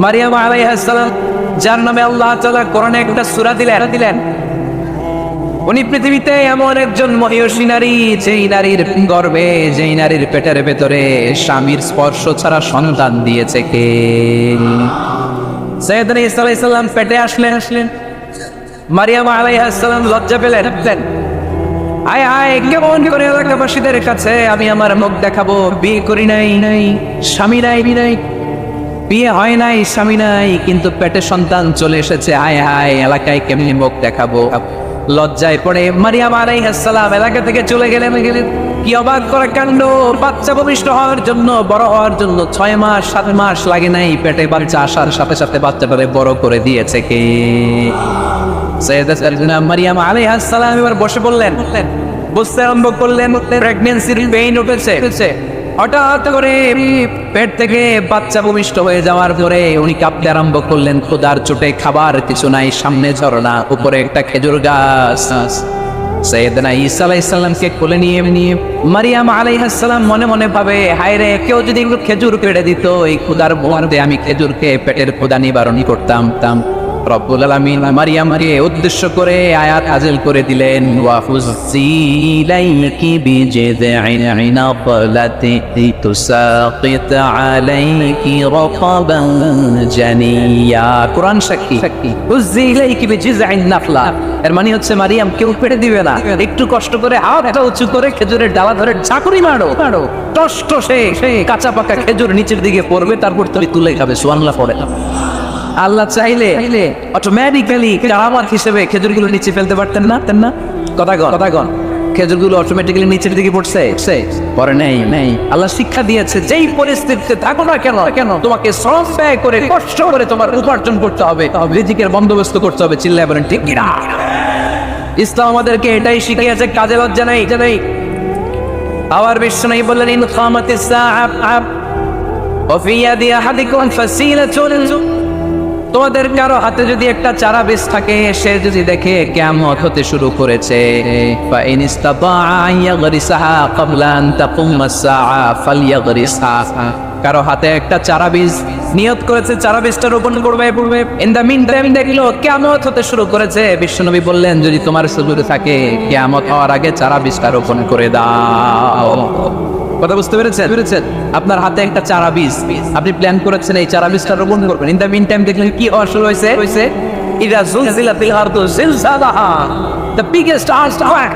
মারিয়াম আলাইহিস সালাম যার নামে আল্লাহ তাআলা কোরআনে একটা সূরা দিলেন, উনি পৃথিবীতে এমন একজন মহিয়সী নারী, যেই নারীর গর্ভে, যেই নারীর পেটের ভেতরে স্বামীর স্পর্শ ছাড়া সন্তান দিয়েছে কে? সাইয়েদনা ঈসা আলাইহিস সালাম পেটে আসলেন। মারিয়াম আলাইহিস সালাম লজ্জা পেলেন। আয় আয় কেমন করে এলাকাবাসীদের কাছে আমি আমার মুখ দেখাবো? বিয়ে করি নাই, স্বামী নাই, বিয়ে হয় নাই, স্বামী নাই, কিন্তু পেটে সন্তান চলে এসেছে। আয় হায়, এলাকায় কেমনি মুখ দেখাবো? লজ্জায় পড়ে মারিয়াম আলাইহিস সালাম এলাকা থেকে চলে গেলেন। কি অবাক করা কাণ্ড! বাচ্চা ভূমিষ্ঠ হওয়ার জন্য, বড় হওয়ার জন্য 6 মাস 7 মাস লাগে নাই, পেটে বাচ্চা আসার সাথে সাথে বাচ্চাটারে বড় করে দিয়েছে কে? সাইয়েদাতুনা মারিয়াম আলাইহিস সালাম এবার বসে বললেন, বুঝতে আরম্ভ করলেন প্রেগন্যান্সির পেইন উঠেছে। হঠাৎ করে পেট থেকে বাচ্চা ভূমিষ্ঠ হয়ে যাওয়ার পরে উনি কাঁপতে আরম্ভ করলেন। ক্ষুধার চোটে খাবার কিছু নাই, সামনে ঝরনা, উপরে একটা খেজুর গাছ। সাইয়েদনা ঈসা আলাইহিস সালামকে কোলে নিয়ে মারিয়াম আলাইহিস সালাম মনে মনে ভাবে, হায় রে, কেউ যদি একটু খেজুর কেটে দিত, এই ক্ষুধার ভোগান্তে আমি খেজুরকে পেটের ক্ষুধা নিবারণ করতাম। রব্বুল আলামিন মারিয়ামকে উদ্দেশ্য করে আয়াত নাযিল করে দিলেন, ওয়া হুজ্জি ইলাইকি বিজিযি'in নাখলাতি তুসাকিত আলাইকি রাতাবান জানিয়া। কোরআন সাক্ষী। হুজ্জি ইলাইকি বিজিযি'in নাখলা, এর মানে হচ্ছে মারিয়াম কেউ পেড়ে দিবে না, একটু কষ্ট করে হাতটা উঁচু করে খেজুরের ডালা ধরে ঝাঁকুনি মারো, টষ্ট সে কাঁচা পাকা খেজুর নিচের দিকে পড়বে, তারপর তুমি তুলে খাবে। সুবহানাল্লাহ পড়ে। আল্লাহ চাইলে অটোমেটিক্যালি কারামাত হিসেবে খেজুরগুলো নিচে ফেলতে পারতেন না? কথা গণ খেজুরগুলো অটোমেটিক্যালি নিচের দিকে পড়ছে? পরে নেই। আল্লাহ শিক্ষা দিয়েছে, যেই পরিস্থিতিতে থাকো না কেন তোমাকে শ্রম ব্যয় করে, কষ্ট করে তোমার উপার্জন করতে হবে, রিজিকের বন্দোবস্ত করতে হবে। চিল্লায় বলেন ঠিক কিনা? ইসলাম আমাদেরকে এটাই শিখিয়েছে, কাজে লজ্জা নেই। আবার বিশ্বনবী বললেন, ইন কামাতিস সাআ ওয়া ফি ইয়াদি আহাদিকুম ফাসিলাতুন, তোমাদের কারো হাতে যদি একটা চারা বীজ থাকে, সে যদি দেখে কিয়ামত হতে শুরু করেছে, ফা ইন ইসতাতাআ আন ইয়াগরিসাহা ক্বাবলা আন তাকুমাস সাআ ফালইয়াগরিসহা, কারো হাতে একটা চারা বীজ নিয়ত করেছে, চারা বীজটা রোপণ করবে। ইন দ্য মিন টাইম দেখলো কিয়ামত হতে শুরু করেছে, বিশ্বনবী বললেন, যদি তোমার সুযোগ থাকে কিয়ামত হওয়ার আগে চারা বীজটা রোপণ করে দাও। কথা বুঝতে পেরেছেন? আপনার হাতে একটা চারা বীজ, আপনি প্ল্যান করেছেন এই চারা বীজটা রোপণ করবেন। ইন দ্য মিন টাইম দেখলেন কি হওয়া শুরু হয়েছে? ইদা জুলজিলাতিল আরদু জিলজালাহা, দ্য বিগেস্ট আর্থকোয়েক,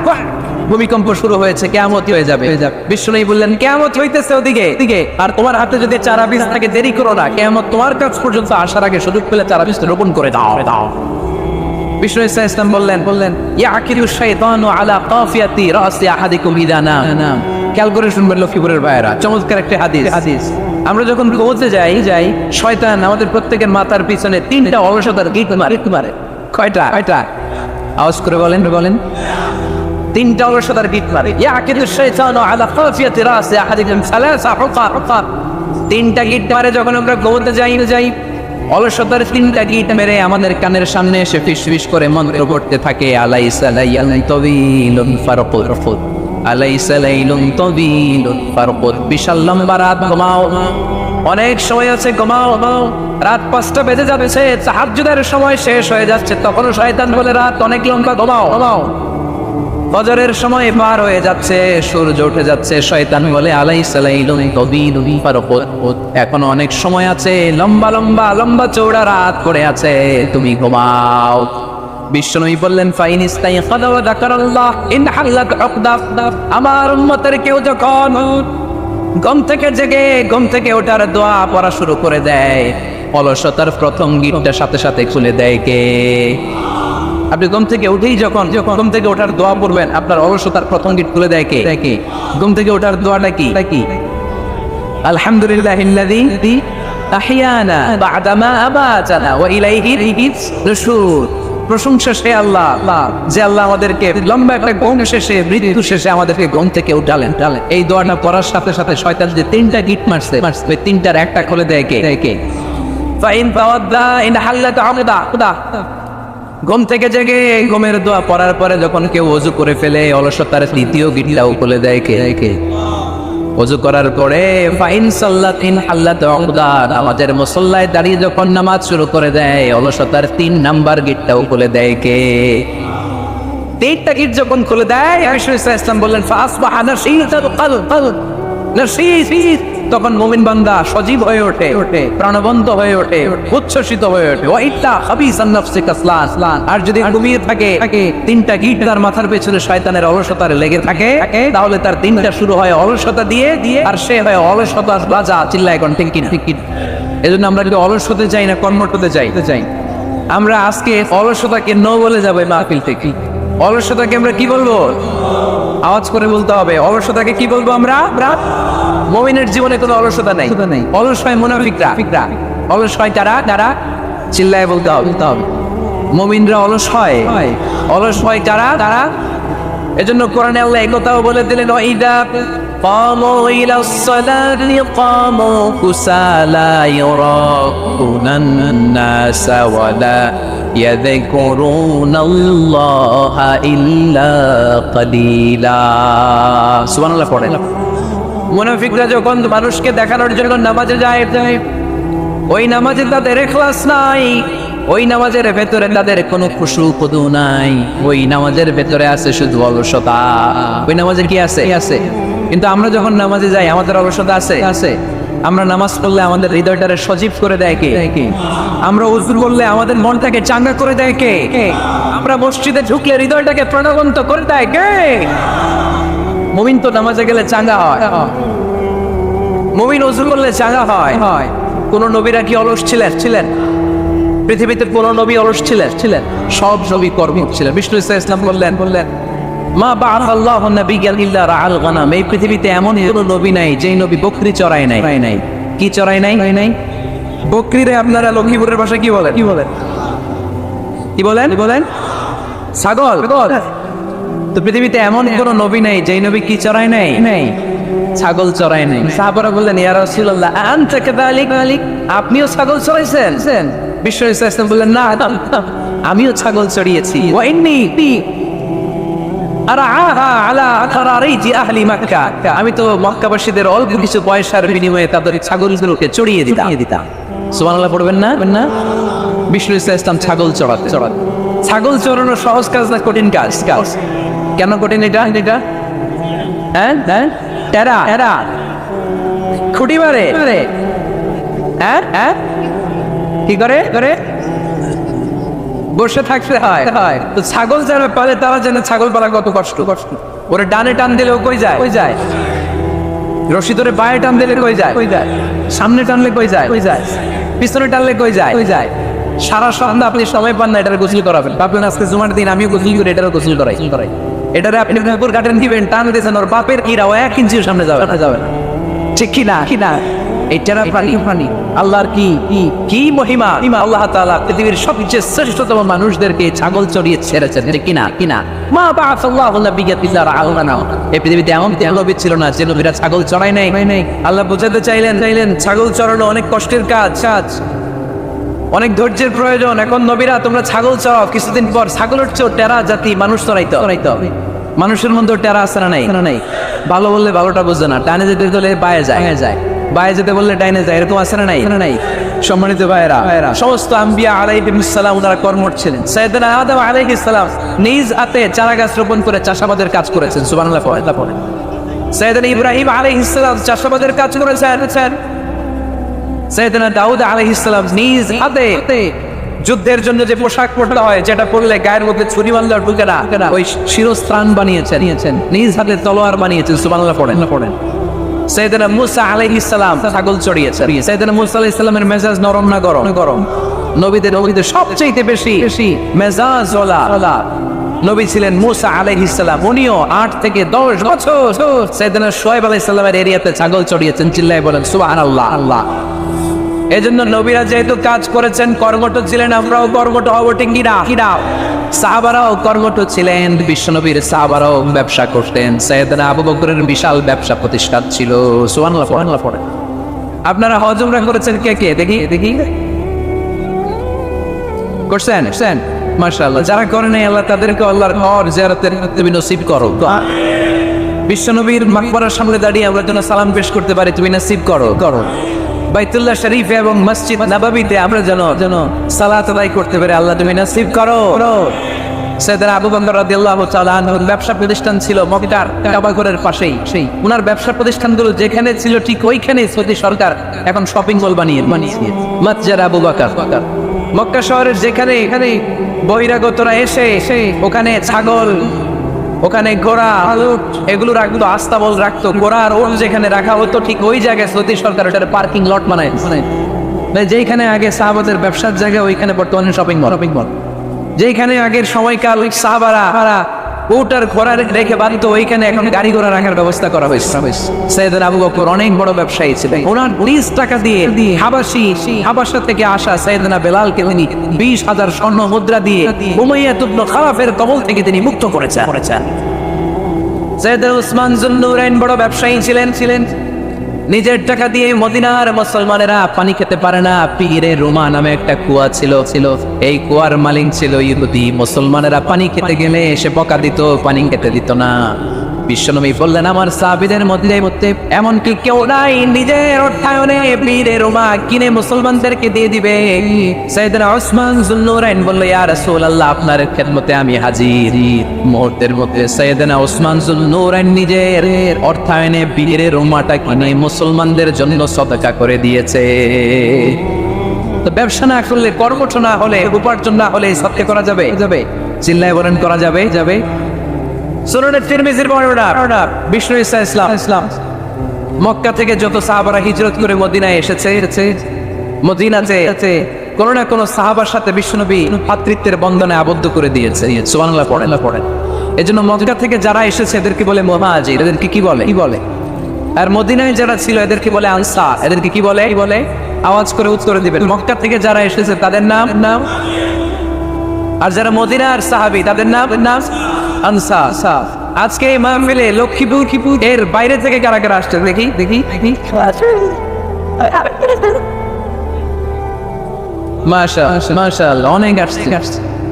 ভূমিকম্প শুরু হয়েছে, কিয়ামত হয়ে যাবে। বিশ্বনবী বললেন, কিয়ামত হইতেছে ওদিকে, আর তোমার হাতে যদি চারা বীজ থাকে, দেরি করো না, কিয়ামত তোমার কাছ পর্যন্ত আসার আগে সুযোগ পেলে চারা বীজটা রোপণ করে দাও। বিষ্ণু ইসলাম বললেন, ইয়াকিলু শাইতানু আলা কাফিয়াতি রাসি আহাদিকুম ইদা নাম। খেয়াল করে শুনবেন লক্ষ্মীপুরের ভাইয়েরা, চমৎকার একটা হাদিস। আমরা যখন ঘুমোতে যাই, শয়তান আমাদের প্রত্যেকের মাথার পিছনে 3টা অলসতার গিট মারে। কয়টা? আওয়াজ করে বলেন। 3টা অলসতার গিট মারে। ইয়াকিলু শাইতানু আলা কাফিয়াতি রাসি আহাদিকুম সালাসা হুকা, 3টা গিট মারে যখন আমরা ঘুমোতে যাই। অলসতার 3টা গিট মেরে আমাদের কানের সামনে এসে ফিসফিস করে মন্ত্র পড়তে থাকে, আলাইসা লাইয়ান তাওয়িলুন ফারকুদ, আলাইসা লাইলুন তাওয়িলুন ফারকুদ, বিশাল লম্বা রাত, ঘুমাও। অনেক সময় আছে, ঘুমাও। রাত 5টা বেজে যাচ্ছে, তাহাজ্জুদের সময় শেষ হয়ে যাচ্ছে, তখনও শয়তান বলে রাত অনেক লম্বা, ঘুমাও। ফজরের সময় পার হয়ে যাচ্ছে, সূর্য উঠে যাচ্ছে, শয়তান বলে আলাইসা লাইলুন তাওয়িলুন ফারকুদ, এখনো অনেক সময় আছে, লম্বা চৌড়া রাত পড়ে আছে, তুমি ঘুমাও। বিশ্বনবী বললেন, ফাইন ইস্তাইকাযা ওয়া যাকারাল্লাহ ইনহাল্লাত উকদা, আমার উম্মতের কেউ যখন ঘুম থেকে জেগে ঘুম থেকে ওঠার দোয়া পড়া শুরু করে দেয়, অলসতার প্রথম গিটটা সাথে খুলে দেয় কে? আপনি ঘুম থেকে উঠেই যখন ঘুম থেকে ওঠার দোয়া পড়বেন, আপনার অলসতার প্রথম গিট খুলে দেয় কে? ঘুম থেকে ওঠার দোয়াটা কি? আলহামদুলিল্লাহিল্লাযী আহইয়ানা বা'দা মা আমাতানা ওয়া ইলাইহির নুশুর। প্রশংসা সে আল্লাহ, যে আল্লাহ আমাদেরকে লম্বা একটা ঘুম শেষে, মৃত্যু শেষে আমাদেরকে ঘুম থেকে উঠালেন। এই দোয়াটা পড়ার সাথে শয়তান যে 3টা গিট মারছে, ওই 3টার একটা খুলে দেয় কে? ফাইন তাওয়াদ্দা ইনহাল্লাত উকদা, ঘুম থেকে জেগে ঘুমের দোয়া পড়ার পরে যখন কেউ ওযু করে ফেলে, অলসতার 3য় গিটটাও খুলে দেয় কে? ওযু করার পরে ফাইন সাল্লাতিন হাল্লাত উকদাত, আমাদের মুসল্লায় দাঁড়িয়ে যখন নামাজ শুরু করে দেয়, অলসতার 3 নাম্বার গেটটাও খুলে দেয় কে? 3টা গেট যখন খুলে দেয়, রাসূল সাল্লাল্লাহু আলাইহি ওয়াসাল্লাম বললেন ফাসবাহা নাশীতাল কলব, নাশীত, তখন মুমিন বান্দা সজীব হয়ে ওঠে, প্রাণবন্ত হয়ে ওঠে, উচ্ছ্বসিত হয়ে ওঠে। ওয়াইতা খাবিসান নাফসি কাসলান, আর যদি ঘুমিয়ে থাকে 3টা গিট তার মাথার পেছনে শয়তানের অলসতার লেগে থাকে, তাহলে তার দিনটা শুরু হয় অলসতা দিয়ে, আর সে হয় অলসতার রাজা। চিল্লায় কোন ঠিক কিনা? এজন্য আমরা যদি অলস হতে চাই না, কর্মঠ হতে চাই। আমরা আজকে অলসতাকে নো বলে যাবো এই মাহফিল থেকে। অলসতাকে আমরা কি বলবো? আওয়াজ করে বলতে হবে। অলসতাকে কি বলবো আমরা? মুমিনের জীবনে কোনো অলসতা নাই। অলস হয় মুনাফিকরা। অলস হয় কারা? চিল্লায় বলতে হবে। মুমিনরা অলস হয়। অলস হয় কারা? এজন্য কোরআনে আল্লাহ এই কথাও বলে দিলেন, ওয়াইদা ক্বামু ইলাস সালাতি ক্বামু কুসালা ইউরাকুনান নাসা ওয়ালা ইয়াযকুরুনাল্লাহা ইল্লা কালিলা। সুবহানাল্লাহ পড়েন। মুনাফিকরা যখন মানুষকে দেখানোর জন্য নামাজে যায়, ওই নামাজে তাদের ইখলাস নাই, ওই নামাজের ভেতরে তাদের কোনো খুশু খুদু নাই, ওই নামাজের ভেতরে আছে শুধু অলসতা। ওই নামাজে কি আছে? কিন্তু আমরা যখন নামাজে যাই, আমাদের অলসতা আছে। আমরা নামাজ পড়লে আমাদের হৃদয়টারে সজীব করে দেয় কে? আমরা উযু করলে আমাদের মনটাকে চাঙ্গা করে দেয় কে? আমরা মসজিদে ঢুকলে হৃদয়টাকে প্রাণবন্ত করে দেয় কে? মুমিন তো নামাজে গেলে চাঙ্গা হয়, মুমিন উযু করলে চাঙ্গা হয়। কোন নবীরা কি অলস ছিলেন? পৃথিবীতে কোন নবী অলস ছিলেন? সব নবী কর্মঠ ছিলেন। বিষ্ণু ইসলাম বললেন মা বাআসাল্লাহু নাবিয়্যান ইল্লা রাআল গানাম, এই পৃথিবীতে এমন কোনো নবী নাই যেই নবী বকরি চড়ায় নাই। কি চড়ায় নাই? বকরিরে আপনারা লক্ষ্মীপুরের ভাষায় কি বলেন? ছাগল। তো পৃথিবীতে এমন কোনো নবী নাই যেই নবী কি চড়ায় নাই? ছাগল চড়ায় নাই। সাহাবারা বললেন, ইয়া রাসূলুল্লাহ আনতা কাযালিক, আপনিও ছাগল চড়াইছেন? বিষ্ণু ইসলাম বললেন, না, আমিও ছাগল চড়িয়েছি। ওয়া ইন্নী আরআহা আলা আথরারিজি আহলি মক্কা, আমি তো মক্কাবাসীদের অল্প কিছু পয়সার বিনিময়ে তাদের ছাগলগুলোকে চড়িয়ে দিতাম। সুবহানাল্লাহ পড়বেন না? বিষ্ণু ইসলাম ছাগল চড়াতে। ছাগল চড়ানো সহজ কাজ না কঠিন কাজ? কেন কঠিন এটা? হ্যাঁ, টেরা খুঁটি মারে। হ্যাঁ, কি করে? বসে থাকতে হয়। তো ছাগল যারা পালে তারা জানে ছাগল পালা কত কষ্ট। ওরে ডানে টান দিলে কই যায়? রশি ধরে বায়ে টান দিলে কই যায়? সামনে টানলে কই যায়? পিছনে টানলে কই যায়? সারা সন্ধ্যা আপনি সময় পান না এটার গোসল করাবেন। ভাবলেন আজকে জুমার দিন আমিও গোসল করি, এটারও গোসল করাই। এটারে আপনি পুকুর কাটেন দিবেন, টান দিয়েছেন, ওর বাপের ইরা 1 ইঞ্চিও সামনে যাবে না। ঠিক কিনা? এই টেরা প্রাণী আল্লাহর কি মহিমা! আল্লাহ তাআলা পৃথিবীর সবচেয়ে শ্রেষ্ঠতম মানুষদেরকে ছাগল চড়িয়ে ছেড়েছেন। কিনা? মা বাআসাল্লাহু নাবিয়্যান ইল্লা রাআল গানাম, এই পৃথিবীতে এমন নবী ছিল না যে নবীরা ছাগল চড়ায় নাই। আল্লাহ বোঝাতে চাইলেন ছাগল চড়ানো অনেক কষ্টের কাজ, অনেক ধৈর্যের প্রয়োজন। এখন নবীরা তোমরা ছাগল চড়াও, কিছুদিন পর ছাগলের চেয়েও টেরা জাতি মানুষ চড়াইতে হবে। মানুষের মধ্যে টেরা আছে না নাই? ভালো বললে ভালোটা বুঝে না, ডানে যেতে বললে বায়ে যায়, বায়ে যেতে বললে ডাইনে যায়, এরকম আছে না নাই? সম্মানিত ভাইয়েরা, সমস্ত আম্বিয়া আলাইহিস সালাম ওনারা কর্মঠ ছিলেন। সাইয়েদনা আদম আলাইহিস সালাম নিজ হাতে চারা গাছ রোপণ করে চাষাবাদের কাজ করেছেন। সুবহানাল্লাহ পড়ে। সাইয়েদনা ইব্রাহিম আলাইহিস সালাম চাষাবাদের কাজ করেছেন। সাইয়েদনা দাউদ আলাইহিস সালাম নিজ হাতে যুদ্ধের জন্য যে পোশাক পরতে হয়, যেটা পরলে গায়ের মধ্যে ছুরি মারলে ঢুকে না, ওই শিরস্ত্রাণ বানিয়েছেন, নিজ হাতে তলোয়ার বানিয়েছেন। সুবহানাল্লাহ পড়েন। সাইয়েদনা মুসা আলাইহিস সালাম ছাগল চড়িয়েছেন। সাইয়েদনা মুসা আলাইহিস সালামের মেজাজ নরম না গরম? নবীদের সবচেয়ে বেশি মেজাজ ওয়ালা নবী ছিলেন মুসা আলাইহিস সালাম। উনিও 8 থেকে 10 বছর সাইয়েদনা শুআয়ব আলাইহিস সালামের এরিয়াতে ছাগল চড়িয়েছেন। চিল্লায় বলেন সুবহানাল্লাহ। এজন্য নবীরা যেহেতু কাজ করেছেন, কর্মঠ ছিলেন, আমরাও কর্মঠ হব। ঠিক কিনা? সাহাবারাও কর্মঠ ছিলেন। বিশ্বনবীর সাহাবারাও ব্যবসা করতেন। সাইয়েদনা আবু বকরের বিশাল ব্যবসা প্রতিষ্ঠান ছিল। সুবহানাল্লাহ পড়ে। আপনারা হজ উমরা করেছেন কে? দেখি করছেন? মাশাআল্লাহ। যারা করেন নাই আল্লাহ তাদেরকে আল্লাহর ঘর জিয়ারতের নসিব করো। বিশ্বনবীর মাকবরার সামনে দাঁড়িয়ে আমরা যেন সালাম পেশ করতে পারি, তুমি নসিব করো করো। বাইতুল্লাহ শরীফে এবং মসজিদ নববীতে আমরা যেন সালাত আদায় করতে পারি, আল্লাহ তুমি নসিব করো। সাইয়েদনা আবু বকর রাদিয়াল্লাহু তাআলা আনহুর ব্যবসা প্রতিষ্ঠান ছিল মক্কার কাবা ঘরের পাশেই। সেই ওনার ব্যবসা প্রতিষ্ঠানগুলো যেখানে ছিল ঠিক ওইখানে সৌদি সরকার এখন শপিং মল বানিয়েছে। মাতজার আবু বকর মক্কা শহরের যেখানে এখানে বহিরাগতরা এসে ওখানে ছাগল, ওখানে ঘোড়া, এগুলো রাখতো, আস্তাবল রাখতো, ঘোড়া আর ওট যেখানে রাখা হতো ঠিক ওই জায়গায় সৌদি সরকার ওটার পার্কিং লট বানায়। যেখানে আগে সাহাবাদের ব্যবসার জায়গা ওইখানে বর্তমানে শপিং মল। যেখানে আগের সময়কাল সাহাবারা উট আর ঘোড়া রেখে বাঁধত, ওইখানে এখন গাড়ি ঘোড়া রাখার ব্যবস্থা করা হয়েছে। সাইয়েদনা আবু বকর অনেক বড় ব্যবসায়ী ছিলেন। ওনার 20 টাকা দিয়ে হাবাসা থেকে আসা সাইয়েদনা বেলালকে তিনি 20,000 স্বর্ণ মুদ্রা দিয়ে উমাইয়া ইবনে খালাফের কবল থেকে তিনি মুক্ত করেছেন। সাইয়েদনা উসমান যুন্নুরাইন বড় ব্যবসায়ী ছিলেন। নিজের টাকা দিয়ে মদিনার মুসলমানেরা পানি খেতে পারে না, পীরে রুমা নামে একটা কুয়া ছিল। এই কুয়ার মালিক ছিল ইহুদি। মুসলমানেরা পানি খেতে গেলে এসে বকা দিত, পানি খেতে দিত না। বিশ্বনবী বললেন, আমার সাহাবীদের মধ্যে এমনকি কেউ নাই নিজের অর্থায়নে পীরে রুমা কিনে মুসলমানদেরকে দিয়ে দিবে। সাইয়েদনা উসমান যুন্নুরাইন বলল, ইয়া রাসূলুল্লাহ, আপনার খেদমতে আমি হাজির। মুহূর্তের মধ্যে সাইয়েদনা উসমান যুন্নুরাইন নিজের অর্থায়নে পীরে রুমাটা কিনে মুসলমানদের জন্য সদকা করে দিয়েছে। তো ব্যবসা না করলে, কর্মঠ না হলে, উপার্জন না হলে সদকা করা যাবে? চিল্লায় বলেন করা যাবে। সুনানে তিরমিজির বর্ণনা, বিষ্ণু ঈসা ইসলাম মক্কা থেকে যত সাহাবারা হিজরত করে মদিনায় এসেছে, মদিনাতে কোন না কোন সাহাবার সাথে বিশ্বনবী ভাতৃত্বের বন্ধনে আবদ্ধ করে দিয়েছে। সুবহানাল্লাহ পড়েন। এজন্য মক্কা থেকে যারা এসেছে এদেরকে বলে মুহাজির। এদেরকে কি বলে? আর মদিনায় যারা ছিল এদেরকে বলে আনসার। এদেরকে কি বলে? আওয়াজ করে উত্তর দিবেন। মক্কা থেকে যারা এসেছে তাদের নাম, আর যারা মদিনার সাহাবী তাদের নাম আনসার। আজকে এই মাহফিলে লক্ষ্মীপুর এর বাইরে থেকে কারা কারা আসছে দেখি। মাশাআল্লাহ, অনেক আসছে।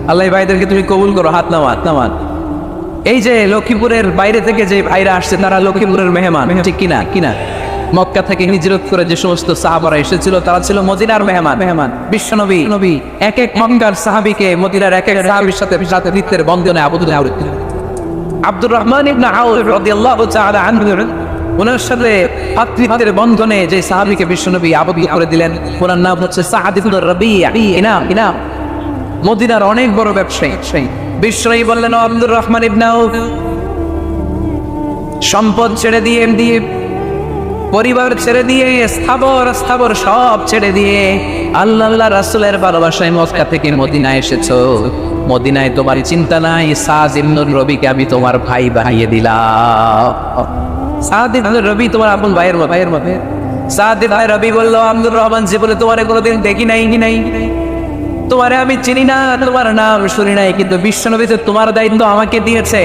আল্লাহ ভাইদেরকে তুমি কবুল করো, হাত নামান। এই যে লক্ষ্মীপুরের বাইরে থেকে যে ভাইরা আসছে তারা লক্ষ্মীপুরের মেহমান, ঠিক কিনা? মক্কা থেকে হিজরত করে যে সমস্ত সাহাবারা এসেছিল তারা ছিল মদিনার মেহমান। বিশ্বনবী এক মক্কার সাহাবীকে মদিনার এক সাহাবীর সাথে ভ্রাতৃত্বের বন্ধনে আবদ্ধ করেছেন। আব্দুর রহমান ইবনে আউফ রাদিয়াল্লাহু তাআলা আনহু, ওনার সাথে ভ্রাতৃত্বের বন্ধনে যে সাহাবীকে বিশ্বনবী আবদ্ধ করে দিলেন, ওনার নাম হচ্ছে সাআদ ইবনে রাবিয়া। ইনাম মদিনার অনেক বড় ব্যবসায়ী। বিশ্বনবী বললেন, আব্দুর রহমান ইবনে আউফ, সম্পদ ছেড়ে দিয়ে, পরিবার ছেড়ে দিয়ে, স্থাবর সব ছেড়ে দিয়ে আল্লাহ রাসূলের ভালোবাসায় মক্কা থেকে মদিনায় এসেছো। মদিনায় তোমার চিন্তা নাই, সাদ ইবনে রবিকে আমি তোমার ভাই বানিয়ে দিলাম। সাদ ইবনে রবি তোমার আপন ভাইয়ের মতো। সাদ ইবনে রবি বলল, আব্দুর রহমান জীবনে তোমারে কোনোদিন দেখি নাই, তোমারে আমি চিনি না, তোমার নাম শুনি নাই, কিন্তু বিশ্বনবী তো তোমার দায়িত্ব আমাকে দিয়েছে।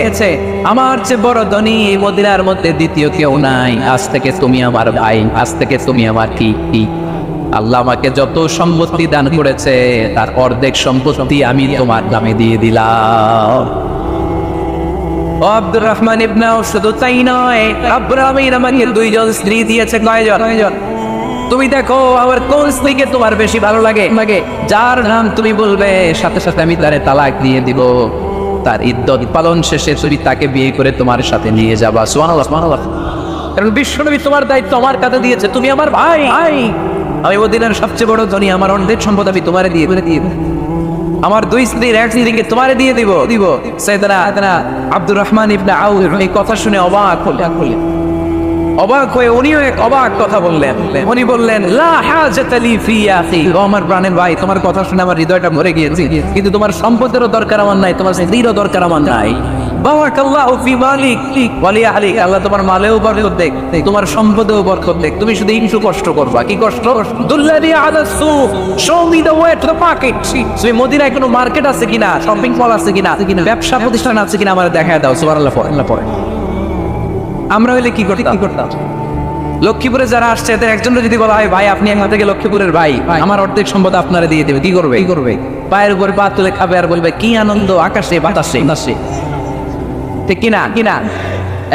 আমার চেয়ে বড় ধনী মদিনার মধ্যে দ্বিতীয় কেউ নাই। আজ থেকে তুমি আমার ভাই, আজ থেকে তুমি আমার কি। আল্লাহ আমাকে যত সম্পত্তি দান করেছে তার অর্ধেক সম্পত্তি আমি তোমার নামে দিয়ে দিলাম। ও আব্দুর রহমান ইবনে আউফ, শুধু তাই নয়, রব্বুল আলামিন আমাকে 2জন স্ত্রী দিয়েছে। কয়জন? তুমি দেখো আমার কোন স্ত্রীকে তোমার বেশি ভালো লাগে, যার নাম তুমি বলবে সাথে সাথে আমি তারে তালাক দিয়ে দিব। তার ইদ্দত পালন শেষে তুমি তাকে বিয়ে করে তোমার সাথে নিয়ে যাবা। সুবহানাল্লাহ। কারণ বিশ্বনবী তোমার দায়িত্ব আমার কাছে দিয়েছে, তুমি আমার ভাই। আমি মদিনার সবচেয়ে বড় ধনী, আমার অর্ধেক সম্পদ আমি তোমারে দিয়ে আমার 2 স্ত্রীর এক স্ত্রীকে তোমারে দিয়ে দিব। সাইয়েদনা আব্দুর রহমান ইবনে আউফ এই কথা শুনে অবাক হয়ে উনিও এক অবাক কথা বললেন। উনি বললেন, লা হাজাতা লি ফি আখি, ও আমার প্রাণের ভাই, তোমার কথা শুনে আমার হৃদয়টা ভরে গিয়েছে, কিন্তু তোমার সম্পদেরও দরকার আমার নাই, তোমার স্ত্রীরও দরকার আমার নাই। বারাকাল্লাহু ফি মালিক ওয়া লি আহলিক, আল্লাহ তোমার মালেও বরকত দেখ, তোমার সম্পদেও বরকত দেখ। তুমি শুধু একটু কষ্ট করবা। কি কষ্ট? দুল্লানি আলা সুক, show me the way to the market. তুমি মদিনায় কোনো মার্কেট আছে কিনা, শপিং মল আছে কিনা, ব্যবসা প্রতিষ্ঠান আছে কিনা আমার দেখায় দাও। সুবহানাল্লাহ পড়ে। আমরা হইলে কি করতাম? লক্ষ্মীপুরে যারা আসছে এদের একজনের যদি বলা হয়, ভাই আপনি এখান থেকে লক্ষ্মীপুরের ভাই, আমার অর্ধেক সম্পদ আপনারা দিয়ে দেবে, কি করবে? পায়ের উপরে পা তুলে খাবে আর বলবে কি আনন্দ, আকাশে বাতাসে। ঠিক কিনা?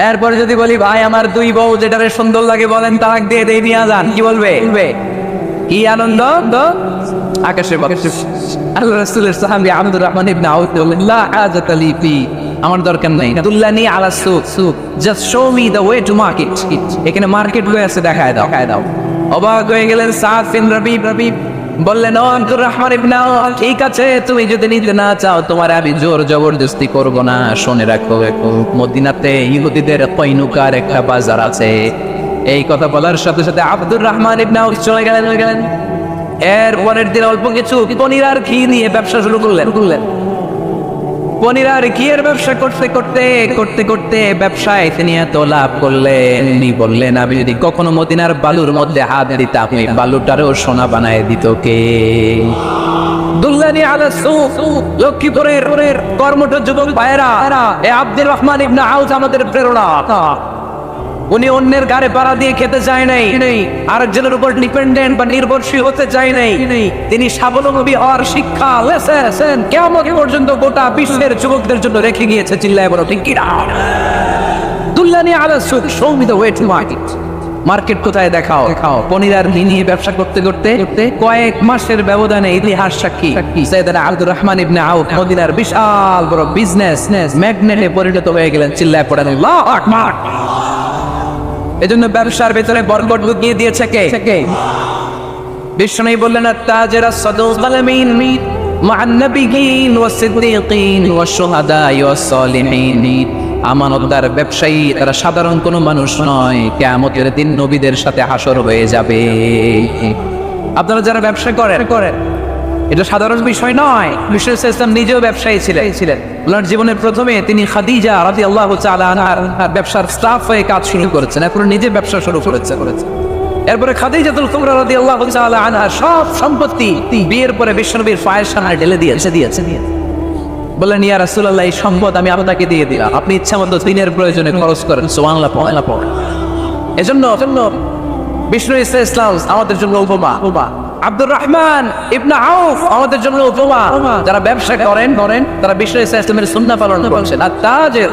এরপরে যদি বলি ভাই আমার দুই বউ যেটারে সুন্দর লাগে বলেন তালাক দিয়ে দেই নিয়ে যান, কি বলবে? কি আনন্দ আকাশে বাতাসে। আল্লাহ রাসূলের সাহাবী আব্দুর রহমান ইবনে আউফ বলেন লা হাজাত লি ফি, আমার দরকার নাই, দুল্লানি আলা সুক, just show me the way to market, এখানে মার্কেট হয়ে আছে দেখায় দাও। অবাক হয়ে গেলেন সাদ বিন রবি, বললেন ও আব্দুর রহমান ইবনে আউফ, ঠিক আছে তুমি যদি নিতে না চাও তোমার আমি জোর জবরদস্তি করব না। শুনে রাখো মদিনাতে ইহুদিদের কয়নুকার একটা বাজার আছে। এই কথা বলার সাথে সাথে আব্দুর রহমান ইবনে আউফ চলে গেলেন। এর পরের দিন অল্প কিছু পনির আর ঘি নিয়ে ব্যবসা শুরু করলেন। পনির আর ঘিয়ের ব্যবসা করতে ব্যবসায় তিনি এত লাভ করলেন, তিনি বললেন আমি যদি কখনো মদিনার বালুর মধ্যে হাত দিতাম ওই বালুটারও সোনা বানায় দিত কে? দুল্লানি আলা সুক, লক্ষ্মীপুরের কর্মঠ যুবক ভাইরা, এ আব্দুর রহমান ইবনে আউফ আমাদের প্রেরণা। উনি অন্যের গাড়ে পাড়া দিয়ে খেতে চায় নাই, আরেকজনের উপর ডিপেন্ডেন্ট বা নির্ভরশীল হতে চায় নাই। তিনি স্বাবলম্বী হওয়ার শিক্ষা লেসেন কিয়ামত পর্যন্ত গোটা বিশ্বের যুবকদের জন্য রেখে গিয়েছে। চিল্লায় বলো ঠিক কিনা? দুল্লানি আলা সুক, show me the way to market. Market কোথায় দেখাও। পনির আর ঘি নিয়ে ব্যবসা করতে কয়েক মাসের ব্যবধানে ইতিহাস সাক্ষী সাইয়েদনা আব্দুর রহমান ইবনে আউফ মদিনার বিশাল বড় বিজনেস ম্যাগনেটে পরিণত হয়ে গেলেন। চিল্লায় পড়েন আল্লাহু আকবার। এজন্য ব্যবসার ভেতরে বরকত ঢুকিয়ে দিয়েছে কে? বিষ্ণু বললেন আত-তাজির আস-সাদুক আল-আমিন মা'আন নাবিয়্যিন ওয়াস-সিদ্দীকিন ওয়াশ-শুহাদা ওয়াস-সালিহিন। আমানতদার ব্যবসায়ী তারা সাধারণ কোনো মানুষ নয়, কিয়ামতের দিন নবীদের সাথে হাসর হয়ে যাবে। আপনারা যারা ব্যবসা করেন এটা সাধারণ বিষয় নয়। বিষ্ণু ইসলাম নিজেও ব্যবসায়ী ছিলেন। ওনার জীবনের প্রথমে তিনি খাদিজা রাদিয়াল্লাহু তাআলা আনহার ব্যবসার স্টাফ হয়ে কাজ শুরু করেছেন, এরপর নিজে ব্যবসা শুরু করেছেন। এরপরে খাদিজাতুল কুবরা রাদিয়াল্লাহু তাআলা আনহা সব সম্পত্তি বিয়ের পরে বিশ্বনবীর পায়ের সামনে ঢেলে দিয়েছে। বললেন ইয়া রাসূলুল্লাহ এই সম্পদ আমি আপনাকে দিয়ে দিলাম, আপনি ইচ্ছা মতো দিনের প্রয়োজনে খরচ করেন। সুবহানাল্লাহ পড়েন। এজন্য বিষ্ণু ইসলাম আমাদের জন্য উপমা, আব্দুর রহমান ইবনে আউফ আমাদের জন্য উপমা। যারা ব্যবসা করেন তারা বিষ্ণু ইসলামের সুন্নাহ পালন করছেন। আত-তাজির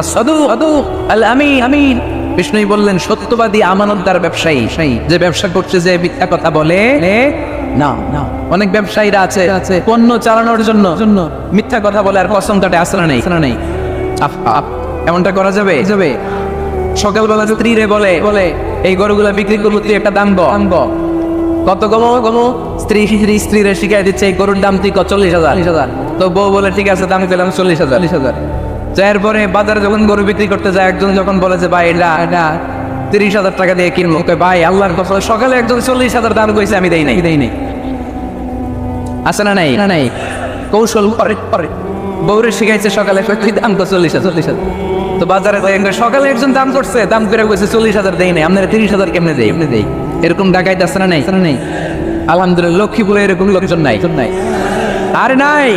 আস-সাদুক আল-আমিন। বিষ্ণুই বললেন সত্যবাদী আমানতদার ব্যবসায়ী, যে ব্যবসা করছে যে মিথ্যা কথা বলে না। অনেক ব্যবসায়ীরা আছে পণ্য চালানোর জন্য মিথ্যা কথা বলে আর কসম কাটে, আসরা নেই। এমনটা করা যাবে? সকালবেলা স্ত্রীরে বলে এই গরুগুলা বিক্রি করবো, তুই একটা দাম গ। কত কমো? স্ত্রীরে শিখাই দিচ্ছে এই গরুর দাম তুই 40,000। তো বউ বলে ঠিক আছে দাম পেলাম 40,000। এরপরে বাজারে যখন গরু বিক্রি করতে যায় একজন যখন বলে যে ভাই এটা 30,000 টাকা দিয়ে কিনবো, ভাই আল্লাহর কসম সকালে একজন 40,000 দাম কইছে আমি দেই নাই। আছে না নাই? কৌশল করে বউরে শিখাইছে সকালে তুই দাম তো 40,000। তো বাজারে সকালে একজন দাম করছে, দাম করে কইছে 40,000 দেই নাই, আপনারা 30,000 কেমনে দেই? এরকম ডাকাইত আছে না নাই? আলহামদুলিল্লাহ লক্ষ্মীপুরে এরকম লোকজন নাই। আরে নাই,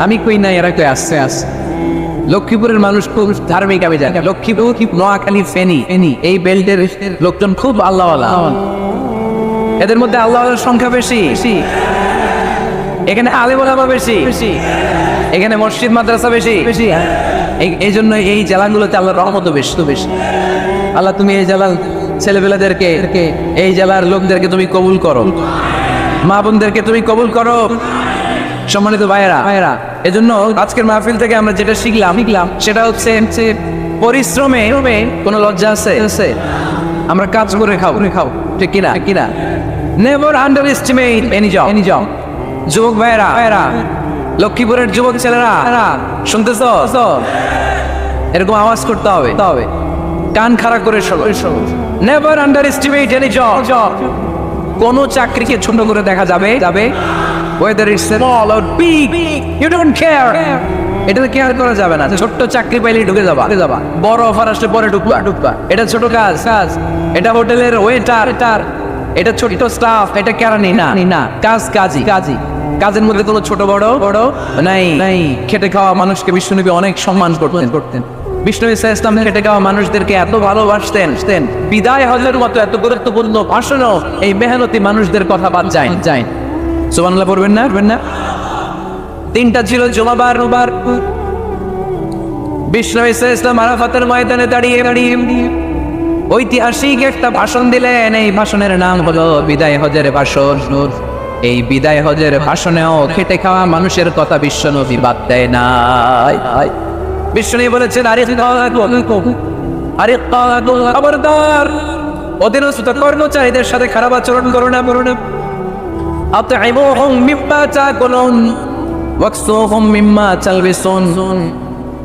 আমি কই নাই, এরা কই আসছে। লক্ষ্মীপুরের মানুষ খুব ধার্মিক, আমি জানি। লক্ষ্মীপুর, নোয়াখালী, ফেনী এই বেল্টের লোকজন খুব আল্লাহওয়ালা। এদের মধ্যে আল্লাহওয়ালার সংখ্যা বেশি। এখানে আলেম ওলামা বেশি, এখানে মসজিদ মাদ্রাসা বেশি। এই জন্য এই জেলাগুলোতে আল্লাহর রহমত বেশি। আল্লাহ তুমি এই জেলার ছেলেপেলেদেরকে, এই জেলার লোকদেরকে তুমি কবুল করো, মা বোনদেরকে তুমি কবুল করো। সম্মানিত ভাইয়েরা, এজন্য আজকের মাহফিল থেকে আমরা যেটা শিখলাম সেটা হচ্ছে পরিশ্রমে কোনো লজ্জা আছে? আমরা কাজ করে খাও, ঠিক কিনা? Never under estimate any job. যুবক ভাইয়েরা, লক্ষ্মীপুরের যুবক ছেলেরা শুনতেছ? এরকম আওয়াজ করতে হবে, কান খাড়া করে শোনো। Never under estimate any job. কোন চাকরিকে ছোট করে দেখা যাবে whether it's small or big, you don't care. এটা কেয়ার করা যাবে না। ছোট্ট চাকরি পাইলেই ঢুকে যাবা, বড় অফার আসলে পরে ঢুকবা। এটা ছোট কাজ, এটা হোটেলের ওয়েটার, এটা ছোট্ট স্টাফ, এটা কেরানি না। কাজের মধ্যে কোনো ছোট বড় নাই। খেটে খাওয়া মানুষকে বিশ্বনবী অনেক সম্মান করতেন। বিষ্ণু ইসলাম খেটে খাওয়া মানুষদেরকে এত ভালোবাসতেন, বিদায় হজের মতো এত গুরুত্বপূর্ণ ভাষণও এই মেহনতি মানুষদের কথা বাদ যায়। সুবহানাল্লাহ পড়বেন না? 3টা ছিল জুমাবার, বিষ্ণু ইসলাম আরাফাতের ময়দানে দাঁড়িয়ে দাঁড়িয়ে ঐতিহাসিক একটা ভাষণ দিলেন। এই ভাষণের নাম হলো বিদায় হজের ভাষণ। এই বিদায় হজের ভাষণেও খেটে খাওয়া মানুষের কথা বিশ্বনবী বাদ দেয় না। বিশ্বনবী বলেছেন, খবরদার অধীনস্থ কর্মচারীদের সাথে খারাপ আচরণ করো না, করো না। আতঈমুহুম মিম্মা তাকুলুন ওয়াকসুহুম মিম্মা তালবিসুন।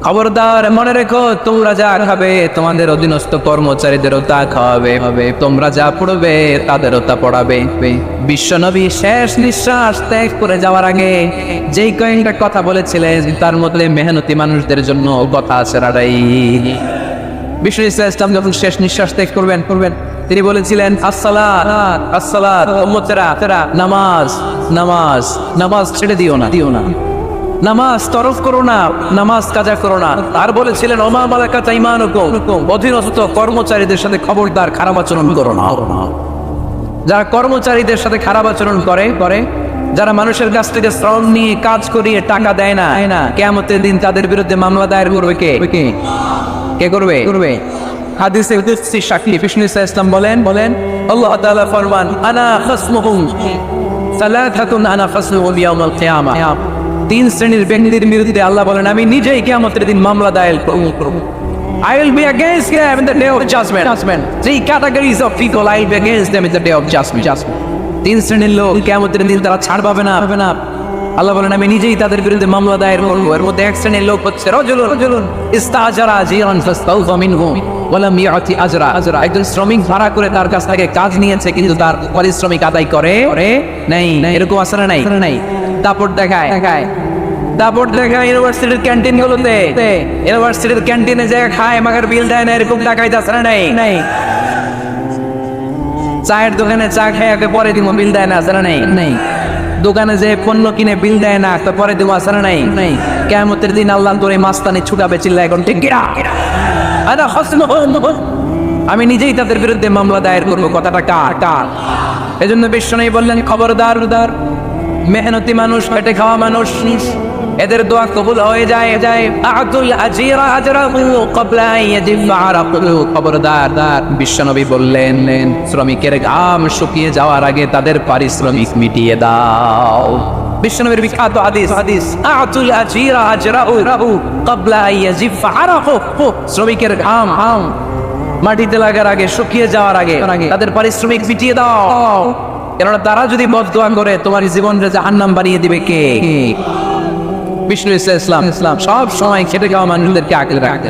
খবরদার মনে রেখো, তোমরা যা খাবে তোমাদের অধীনস্থ কর্মচারীদেরও তা খাওয়াবে হবে, তোমরা যা পড়বে তাদেরও তা পড়াবে। বিশ্বনবী শেষ নিঃশ্বাস ত্যাগ করে যাওয়ার আগে যেই কয়েকটা কথা বলেছিলেন তার মধ্যে মেহনতি মানুষদের জন্য কথা আছে রাড়াই। বিষ্ণু ইসলাম যখন শেষ নিঃশ্বাস ত্যাগ করবেন তিনি বলেছিলেন, আসসালাত আসসালাত, উম্মতেরা নামাজ নামাজ নামাজ ছেড়ে দিও না, দিও না, নামাজ তরফ করো না, নামাজ কাজা করো না। আর বলেছিলেন, ওমা মালাকাত আইমানুকুম, অধীনস্থ কর্মচারীদের সাথে খবরদার খারাপ আচরণ করো না। যারা কর্মচারীদের সাথে খারাপ আচরণ করে, যারা মানুষের কাছ থেকে শ্রম নিয়ে কাজ করিয়ে টাকা দেয় না, কিয়ামতের দিন তাদের বিরুদ্ধে মামলা দায়ের করবে কে? কে করবে? হাদিসে কুদসি সাক্ষী বিষ্ণু ইসলাম বলেন আল্লাহ তাআলা ফরমান, আনা খাসমুহুম সালাতাতুন আনা খাসমুহুম ইয়াউমাল কিয়ামা। তিন শ্রেণীর ব্যক্তির বিরুদ্ধে আল্লাহ বলেন, আমি নিজেই কিয়ামতের দিন মামলা দায়ের করব। I will be against them in the day of judgment. Three categories of people I will be against them in the day of judgment. তিন শ্রেণীর লোক কিয়ামতের দিন তারা ছাড় পাবে না। আল্লাহ বলেন, আমি নিজেই তাদের বিরুদ্ধে মামলা দায়ের করব। এর মধ্যে এক শ্রেণীর লোক হচ্ছে রাজুলুন ইস্তাজারা জিরান ফাস্তাউফা মিনহু ওয়া লাম ইয়াতি আজরা। একজন শ্রমিক ভাড়া করে তার কাছ থেকে কাজ নিয়েছে কিন্তু তার পারিশ্রমিক আদায় করে নাই। এরকম আছে না নাই? দাপট দেখায় ইউনিভার্সিটির ক্যান্টিনগুলোতে, ইউনিভার্সিটির ক্যান্টিনে যে খায় মাগার বিল দেয় না, এরকম টাকাই আছে না নাই? চায়ের দোকানে চা খেয়ে পরে দিব বিল দেয় না, আছে না নাই? দোকানে যে পণ্য কিনে বিল দেয় না পরে দিব, আছে না নাই? কিয়ামতের দিন আল্লাহ তোর এই মাস্তানি ছুটাবে চিল্লা এখন ঠিক কিনা? আমি নিজেই তাদের বিরুদ্ধে মামলা দায়ের করবো। কথাটা কার? এজন্য বিশ্বনবী বললেন, খবরদার মেহনতি মানুষ, পেটে খাওয়া মানুষ, এদের দোয়া কবুল হয়ে যায়। আতুল আজিরা আজরাহু ক্বাবলা আন ইয়াজিফা আরাকুহু। খবরদার বিশ্বনবী বললেন, শ্রমিকের ঘাম শুকিয়ে যাওয়ার আগে তাদের পারিশ্রমিক মিটিয়ে দাও। বিশ্বনবীর বিখ্যাত হাদিস, আতুল আজিরা আজরাহু ক্বাবলা আন ইয়াজিফা আরাকুহু। শ্রমিকের ঘাম মাটিতে লাগার আগে, শুকিয়ে যাওয়ার আগে তাদের পারিশ্রমিক মিটিয়ে দাও। কেননা তারা যদি বদদোয়া করে তোমার জীবনকে জাহান্নাম বানিয়ে দিবে কে? বিষ্ণু ইসলাম সব সময় খেটে খাওয়া মানুষদেরকে আগলে রাখতে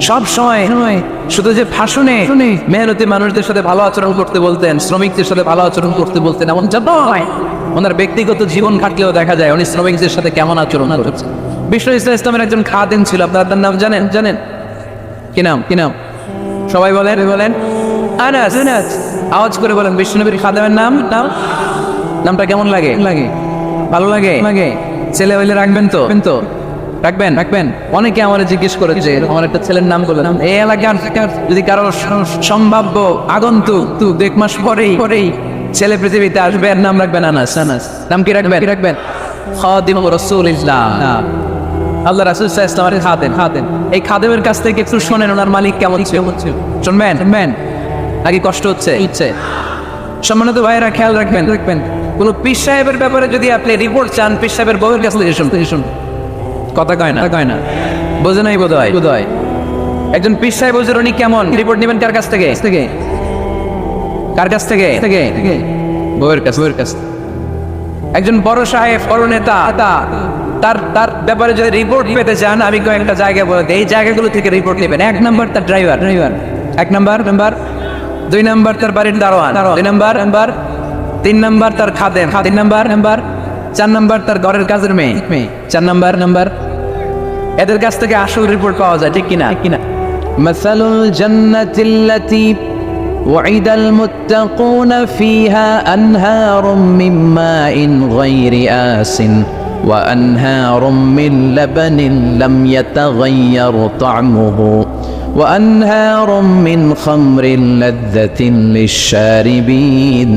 সব সময় শুধু যে ভাষণে মেহনতি মানুষদের সাথে ভালো আচরণ করতে বলতেন, শ্রমিকদের সাথে ভালো আচরণ করতে বলতেন, এমন নয়। ওনার ব্যক্তিগত জীবন ঘাটলেও দেখা যায় উনি শ্রমিকদের সাথে কেমন আচরণ করছে। বিষ্ণু ইসলামের একজন খাদেম ছিল, আপনারা তার নাম জানেন? কি নাম? সবাই বলেন আনাস। আওয়াজ করে বলেন বিষ্ণুনবীর খাদেমের নামটা কেমন লাগে? ভালো লাগে? ছেলে হইলে রাখবেন তো? রাখবেন। অনেকে আমার জিজ্ঞেস করেছে, আমার একটা ছেলের নাম বলে, এই এলাকার যদি কারো সম্ভাব্য আগন্তুক 1 মাস পরেই ছেলে পৃথিবীতে আসবে, এর নাম রাখবেন আনাস। নাম কি রাখবেন? খাদিম রাসূলুল্লাহ। আল্লাহ রাসূল সাল্লাল্লাহু আলাইহি ওয়াসাল্লাম খাদেম। এই খাদেমের কাছ থেকে একটু শোনেন ওনার মালিক কেমন ছিল। শুনবেন? নাকি কষ্ট হচ্ছে? সম্মানিত ভাইরা, খেয়াল রাখবেন, কোন পীর সাহেবের ব্যাপারে যদি আপনি রিপোর্ট চান, পীর সাহেবের বউয়ের কাছ থেকে শুন। কথা কয় না, বোঝে নাই বোধ হয়। একজন পীর সাহেব হুজুর উনি কেমন, রিপোর্ট নেবেন কার কাছ থেকে? বউয়ের কাছ। একজন বড় সাহেব, বড় নেতা, তার ব্যাপারে যদি রিপোর্ট পেতে চান, আমি কয়েকটা জায়গা বলে দিই, এই জায়গাগুলো থেকে রিপোর্ট নেবেন। 1 নাম্বার তার ড্রাইভার, 1 নাম্বার। 2 নাম্বার তার বাড়ির দারোয়ান, 2 নাম্বার। 3 নাম্বার তার খাদেম, 3 নাম্বার। 4 নাম্বার তার ঘরের কাজের মেয়ে, 4 নাম্বার। এদের কাছ থেকে আসল রিপোর্ট পাওয়া যায়, ঠিক কিনা? মাসালুল জান্নাতিল্লাতী ওয়াইদাল মুত্তাকুনা ফিহা আনহারুম মিন মাইন গায়রি আসিন ওয়া আনহারুম মিন লাবানিন লাম ইয়াতাগায়্যার তা'মুহু وأنهار من خمر لذة للشاربين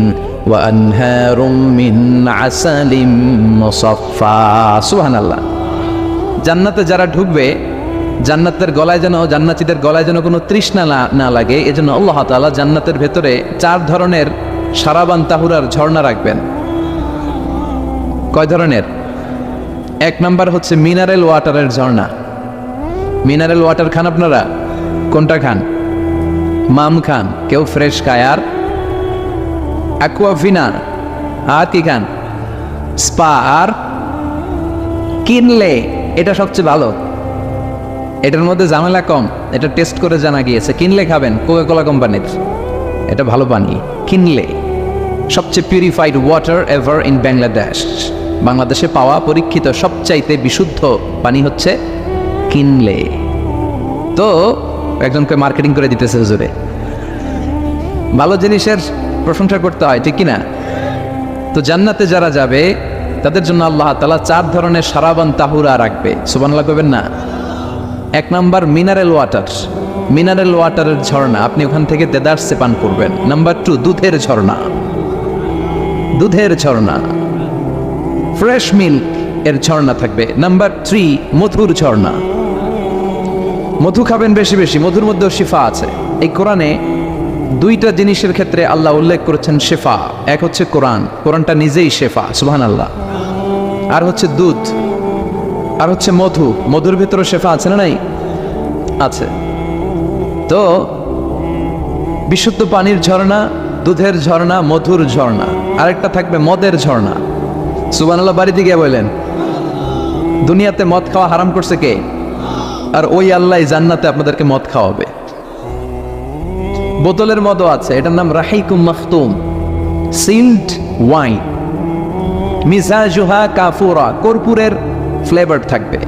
وأنهار من عسل مصفى. সুবহানাল্লাহ। জান্নাতে যারা ঢুকবে জান্নাতের গলায় যেন, জান্নাতীদের গলায় যেন কোনো তৃষ্ণা না লাগে, এজন্য আল্লাহ তাআলা জান্নাতের ভেতরে 4 ধরনের সারাবান তাহুরার ঝর্ণা রাখবেন। কয় ধরনের? 1 নাম্বার হচ্ছে মিনারেল ওয়াটারের ঝর্ণা। মিনারেল ওয়াটার খান আপনারা? কোনটা খান? মাম খান, কেউ ফ্রেশ খায়, আর অ্যাকুয়াফিনা, আর কি খান? স্পা, আর কিনলে, এটা সবচেয়ে ভালো, এটার মধ্যে ঝামেলা কম, এটা টেস্ট করে জানা গিয়েছে। কিনলে খাবেন, কোকা-কোলা কোম্পানির, এটা ভালো পানি। কিনলে সবচেয়ে purified water ever in Bangladesh. বাংলাদেশে পাওয়া পরীক্ষিত সবচাইতে বিশুদ্ধ পানি হচ্ছে কিনলে। তো একজনকে মার্কেটিং করে দিতেছে হুজুরে। ভালো জিনিসের প্রশংসা করতে হয়, ঠিক কিনা? তো জান্নাতে যারা যাবে তাদের জন্য আল্লাহ তাআলা 4 ধরনের সারাবান তাহুরা রাখবে। সুবহানাল্লাহ কইবেন না? 1 নাম্বার মিনারেল ওয়াটার, মিনারেল ওয়াটারের ঝর্ণা, আপনি ওখান থেকে দেদারসে পান করবেন। নাম্বার 2 দুধের ঝর্ণা, দুধের ঝর্ণা, ফ্রেশ মিল্ক এর ঝর্ণা থাকবে। নাম্বার 3 মধুর ঝর্ণা, মধু খাবেন বেশি বেশি, মধুর মধ্যেও শিফা আছে। এই কোরআনে 2টা জিনিসের ক্ষেত্রে আল্লাহ উল্লেখ করেছেন শেফা। এক হচ্ছে কোরআন, কোরআনটা নিজেই শেফা, সুবহানাল্লাহ। আর হচ্ছে দুধ, আর হচ্ছে মধু, মধুর ভিতরে শেফা আছে না নাই? আছে। তো বিশুদ্ধ পানির ঝর্ণা, দুধের ঝর্ণা, মধুর ঝর্ণা, আরেকটা থাকবে মদের ঝর্ণা। সুবহানাল্লাহ বাড়িতে গিয়ে বললেন, দুনিয়াতে মদ খাওয়া হারাম করছে কে? আর ওই আল্লাহ জান্নাতে আপনাদেরকে মদ খাওয়াবে। বোতলের মদও আছে, এটার নাম রাহিকুম মাখতুম, সিল্ড ওয়াইন। মিজাজুহা কাফুরা, কর্পূরের ফ্লেভার থাকবে।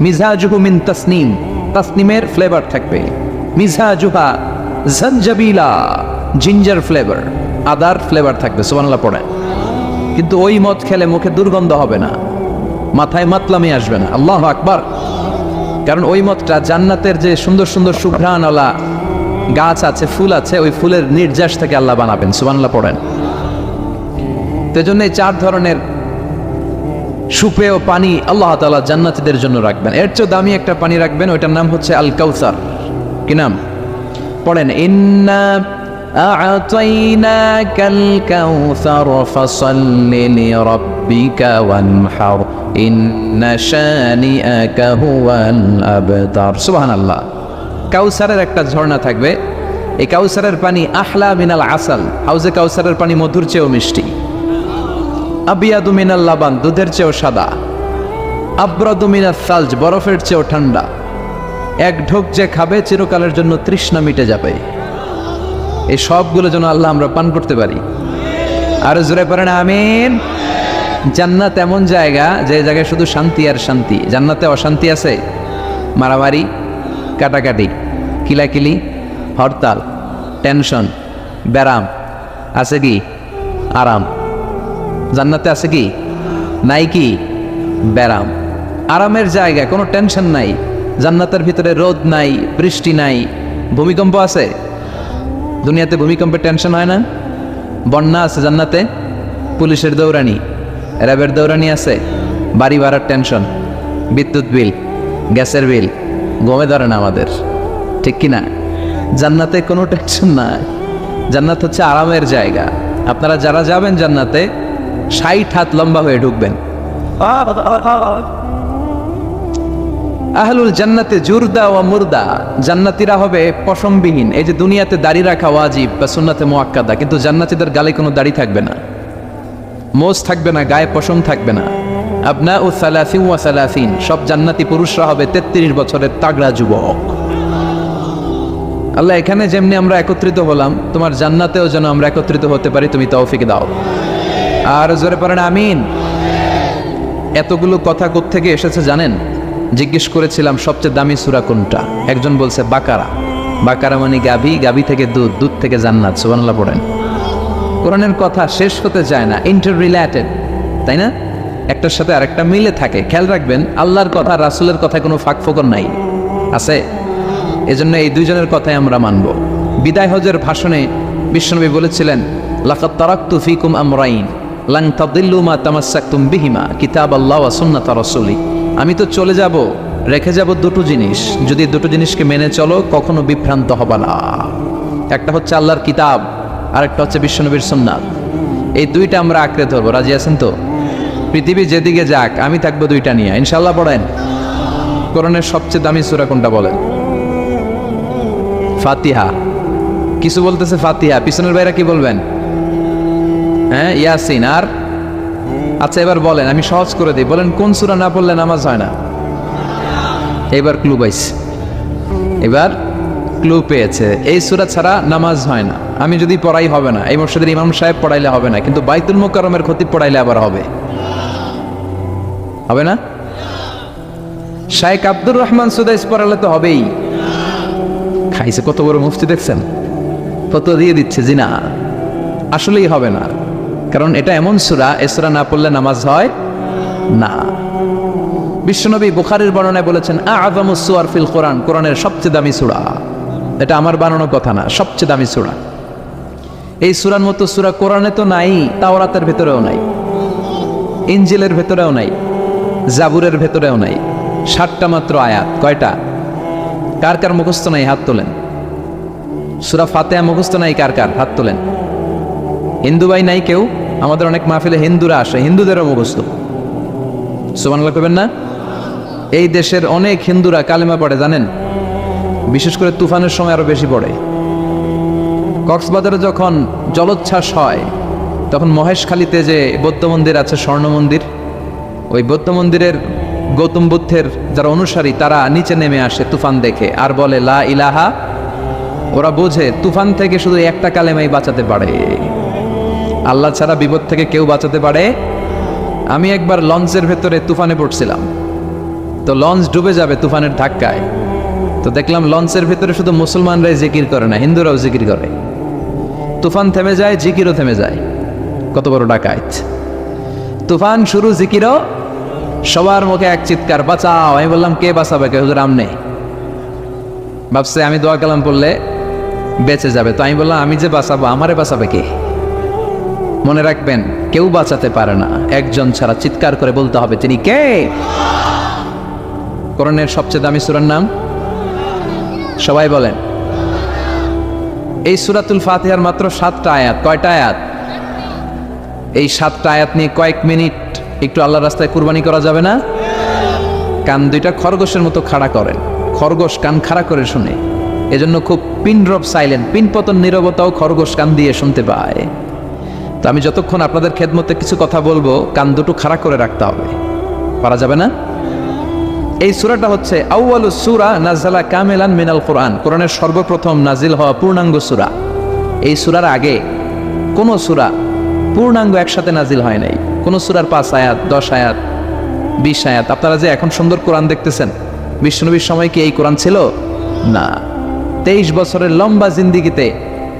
মিজাজুহু মিন তাসনিম, তাসনিমের ফ্লেভার থাকবে। মিজাজুহা জানজাবিলা, জিঞ্জার ফ্লেভার, আদার ফ্লেভার থাকবে। সুবহানাল্লাহ পড়েন। কিন্তু ওই মদ খেলে মুখে দুর্গন্ধ হবে না, মাথায় মাতলামি আসবে না। আল্লাহু আকবার। কারণ ওই মদটা জান্নাতের যে সুন্দর সুন্দর সুঘ্রাণওয়ালা গাছ আছে, ফুল আছে, ওই ফুলের নির্যাস থেকে আল্লাহ বানাবেন। সুবহানাল্লাহ পড়েন। তো জন্য 4 ধরনের সুপেয় পানি আল্লাহ তাআলা জান্নাতীদের জন্য রাখবেন। এর চেয়ে দামি একটা পানি রাখবেন, ওইটার নাম হচ্ছে আল কাউসার। কি নাম? পড়েন, ইন্না আ'তাইনাকাল কাউসার ফাসাল্লি লিরাব্বিকা ওয়ানহার ইন্না শানিআকা হুয়াল আবতার। সুবহানাল্লাহ। কাউসারের একটা ঝর্ণা থাকবে। এই কাউসারের পানি আহলা মিনাল আসাল, হাউজে কাউসারের পানি মধুর চেয়েও মিষ্টি। আবিয়াদু মিনাল লাবান, দুধের চেয়েও সাদা। আবরাদু মিনাস সালজ, বরফের চেয়েও ঠান্ডা। এক ঢোক যে খাবে চিরকালের জন্য তৃষ্ণা মিটে যাবে। এই সবগুলো যেন আল্লাহ আমরা পান করতে পারি। আর জোরে পড়েন আমিন। জান্নাত এমন জায়গা, যে জায়গায় শুধু শান্তি আর শান্তি। জান্নাতে অশান্তি আছে? মারামারি, কাটাকাটি, কিলাকিলি, হরতাল, টেনশন, ব্যারাম আছে কি? আরাম। জান্নাতে আছে কি? নাই কি? ব্যারাম। আরামের জায়গা, কোনো টেনশন নাই। জান্নাতের ভিতরে রোদ নাই, বৃষ্টি নাই। ভূমিকম্প আছে? দুনিয়াতে ভূমিকম্পের টেনশন হয় না? বন্যা আছে জান্নাতে? পুলিশের দৌড়ানি, র্যাবের দৌড়ানি আছে? বাড়ি ভাড়ার টেনশন, বিদ্যুৎ বিল, গ্যাসের বিল, গমে ধরে না আমাদের, ঠিক কিনা? জান্নাতে কোনো টেনশন নাই। জান্নাত হচ্ছে আরামের জায়গা। আপনারা যারা যাবেন জান্নাতে 60 হাত লম্বা হয়ে ঢুকবেন। আহলুল জান্নাতে জুরদা ওয়া মুরদা, জান্নাতীরা হবে পশমবিহীন। এই যে দুনিয়াতে দাড়ি রাখা ওয়াজিব বা সুন্নাতে মুআক্কাদা, কিন্তু জান্নাতীদের গালে কোনো দাড়ি থাকবে না, মোজ থাকবে না, গায়ে পশম থাকবে না। আবনাউ সালাসিন ওয়া সালাসিন, সব জান্নাতি পুরুষরা হবে 33 বছরের তাগড়া যুবক। আল্লাহ, এখানে যেমনি আমরা একত্রিত হলাম, তোমার জান্নাতেও যেন আমরা একত্রিত হতে পারি, তুমি তৌফিক দাও। আর জোরে পড়েন আমিন। এতগুলো কথা কোত্থেকে এসেছে জানেন? জিজ্ঞেস করেছিলাম সবচেয়ে দামি সূরা কোনটা? একজন বলছে বাকারা। বাকারা মানে গাভী, গাভী থেকে দুধ, দুধ থেকে জান্নাত। সুবহানাল্লাহ পড়েন। কোরআনের কথা শেষ হতে চায় না, ইন্টার রিলেটেড, তাই না? একটার সাথে আরেকটা মিলে থাকে। খেয়াল রাখবেন, আল্লাহর কথা রাসূলের কথায় কোনো ফাঁক ফোকর নাই, আছে? এজন্য এই দুইজনের কথাই আমরা মানব। বিদায় হজের ভাষণে বিশ্বনবী বলেছিলেন, লাকাদ তারাকতু ফীকুম আমরাইন লান তাদিল্লু মা তামাসসাকতুম বিহিমা কিতাবাল্লাহ ওয়া সুন্নাতা রাসূলি। আমি তো চলে যাব, রেখে যাব দুটো জিনিস, যদি দুটো জিনিসকে মেনে চলো কখনো বিভ্রান্ত হবে না। একটা হচ্ছে আল্লাহর কিতাব, আর একটা হচ্ছে বিশ্বনবীর সুন্নাত। এই দুইটা আমরা আঁকড়ে ধরবো, রাজি আছেন তো? পৃথিবী যেদিকে যাক আমি থাকবো দুইটা নিয়ে, ইনশাল্লাহ। পড়েন, কোরআনের সবচেয়ে দামি সূরা কোনটা বলেন? ফাতিহা। কিছু বলতেছে ফাতিহা, পিছনের বাইরে কি বলবেন? হ্যাঁ, ইয়াসিন। আর আচ্ছা এবার বলেন, আমি সহজ করে দিই, বলেন কোন সূরা না পড়লে নামাজ হয় না? এবার ক্লু পাইছে, এবার ক্লু পেয়েছে। এই সূরা ছাড়া নামাজ হয় না। আমি যদি পড়াই হবে না, এই মসজিদের ইমাম সাহেব পড়াইলে হবে না, কিন্তু বাইতুল মুকাররমের খতিব পড়াইলে আবার হবে। হবে না? শাইখ আব্দুর রহমান সুদাইস পড়ালে তো হবেই। খাইছে কত বড় মুফতি দেখছেন, কত দিয়ে দিচ্ছে। জি না, আসলেই হবে না, কারণ এটা এমন সূরা, এই সূরা না পড়লে নামাজ হয় না। বিশ্বনবী বুখারীর বর্ণনায় বলেছেন, আ'যামুস সুওয়ার ফিল কোরআন, কোরআনের সবচেয়ে দামি সূরা। এটা আমার বানানো কথা না, সবচেয়ে দামি সূরা। এই সূরার মতো সূরা কোরআনে তো নাই, তাওরাতের ভেতরেও নাই, ইনজিলের ভেতরেও নাই, জাবুরের ভেতরেও নাই। 60টা মাত্র আয়াত। কয়টা? কার কার মুখস্থ নাই হাত তোলেন? সূরা ফাতিহা মুখস্থ নাই কার কার? হাত তোলেন। হিন্দু ভাই নাই কেউ? আমাদের অনেক মাহফিলে হিন্দুরা আসে, হিন্দুদেরও মুখস্থ। সুবহানাল্লাহ কইবেন না? এই দেশের অনেক হিন্দুরা কালেমা পড়ে জানেন, বিশেষ করে তুফানের সময় আরো বেশি পড়ে। কক্সবাজারে যখন জলোচ্ছ্বাস হয়, তখন মহেশখালীতে যে বৌদ্ধ মন্দির আছে, স্বর্ণ মন্দির, ওই বৌদ্ধ মন্দিরের গৌতম বুদ্ধের যারা অনুসারী তারা নিচে নেমে আসে তুফান দেখে, আর বলে লা ইলাহা। ওরা বোঝে তুফান থেকে শুধু একটা কালেমাই বাঁচাতে পারে, আল্লাহ ছাড়া বিপদ থেকে কেউ বাঁচাতে পারে। আমি একবার লঞ্চের ভেতরে তুফানে পড়ছিলাম, তো লঞ্চ ডুবে যাবে তুফানের ধাক্কায়। তো দেখলাম লঞ্চের ভেতরে শুধু মুসলমানরাই জিকির করে না, হিন্দুরাও জিকির করে। তুফান থেমে যায়, জিকিরও থেমে যায়। কত বড় ডাকাত! তুফান শুরু, জিকিরও। সবার মুখে এক চিৎকার, বাঁচাও। আমি বললাম, কে বাঁচাবে? কে? হুজুর আমনে। ভাবছে আমি দোয়া কালাম পড়লে বেঁচে যাবে, তো আমি বললাম, আমি যে বাঁচাবো, আমারে বাঁচাবে কে? মনে রাখবেন, কেউ বাঁচাতে পারে না, একজন ছাড়া। চিৎকার করে বলতে হবে, তিনি কে? কোরআনের সবচেয়ে দামি সূরার নাম সবাই বলেন। এই সূরাতুল ফাতিহার মাত্র 7টা আয়াত। কয়টা আয়াত? এই 7টা আয়াত নিয়ে কয়েক মিনিট একটু আল্লাহর রাস্তায় কুরবানি করা যাবে না? কান দুইটা খরগোশের মতো খাড়া করেন, খরগোশ কান খাড়া করে শুনে। এজন্য খুব পিন ড্রপ সাইলেন্ট, পিন পতন নীরবতাও খরগোশ কান দিয়ে শুনতে পায়। তো আমি যতক্ষণ আপনাদের খেদমতে কিছু কথা বলবো, কান দুটো খাড়া করে রাখতে হবে। পারা যাবে না? এই সূরাটা হচ্ছে আউয়ালুস সূরা নাযালা কামিলান মিনাল কোরআন, কোরআনের সর্বপ্রথম নাজিল হওয়া পূর্ণাঙ্গ সূরা। এই সূরার আগে কোন সূরা পূর্ণাঙ্গ একসাথে নাজিল হয় নাই। কোন সূরার 5 আয়াত, 10 আয়াত, 20 আয়াত। আপনারা যে এখন সুন্দর কোরআন দেখতেছেন, বিশ্বনবীর সময় কি এই কোরআন ছিল? না। 23 বছরের লম্বা জিন্দিগিতে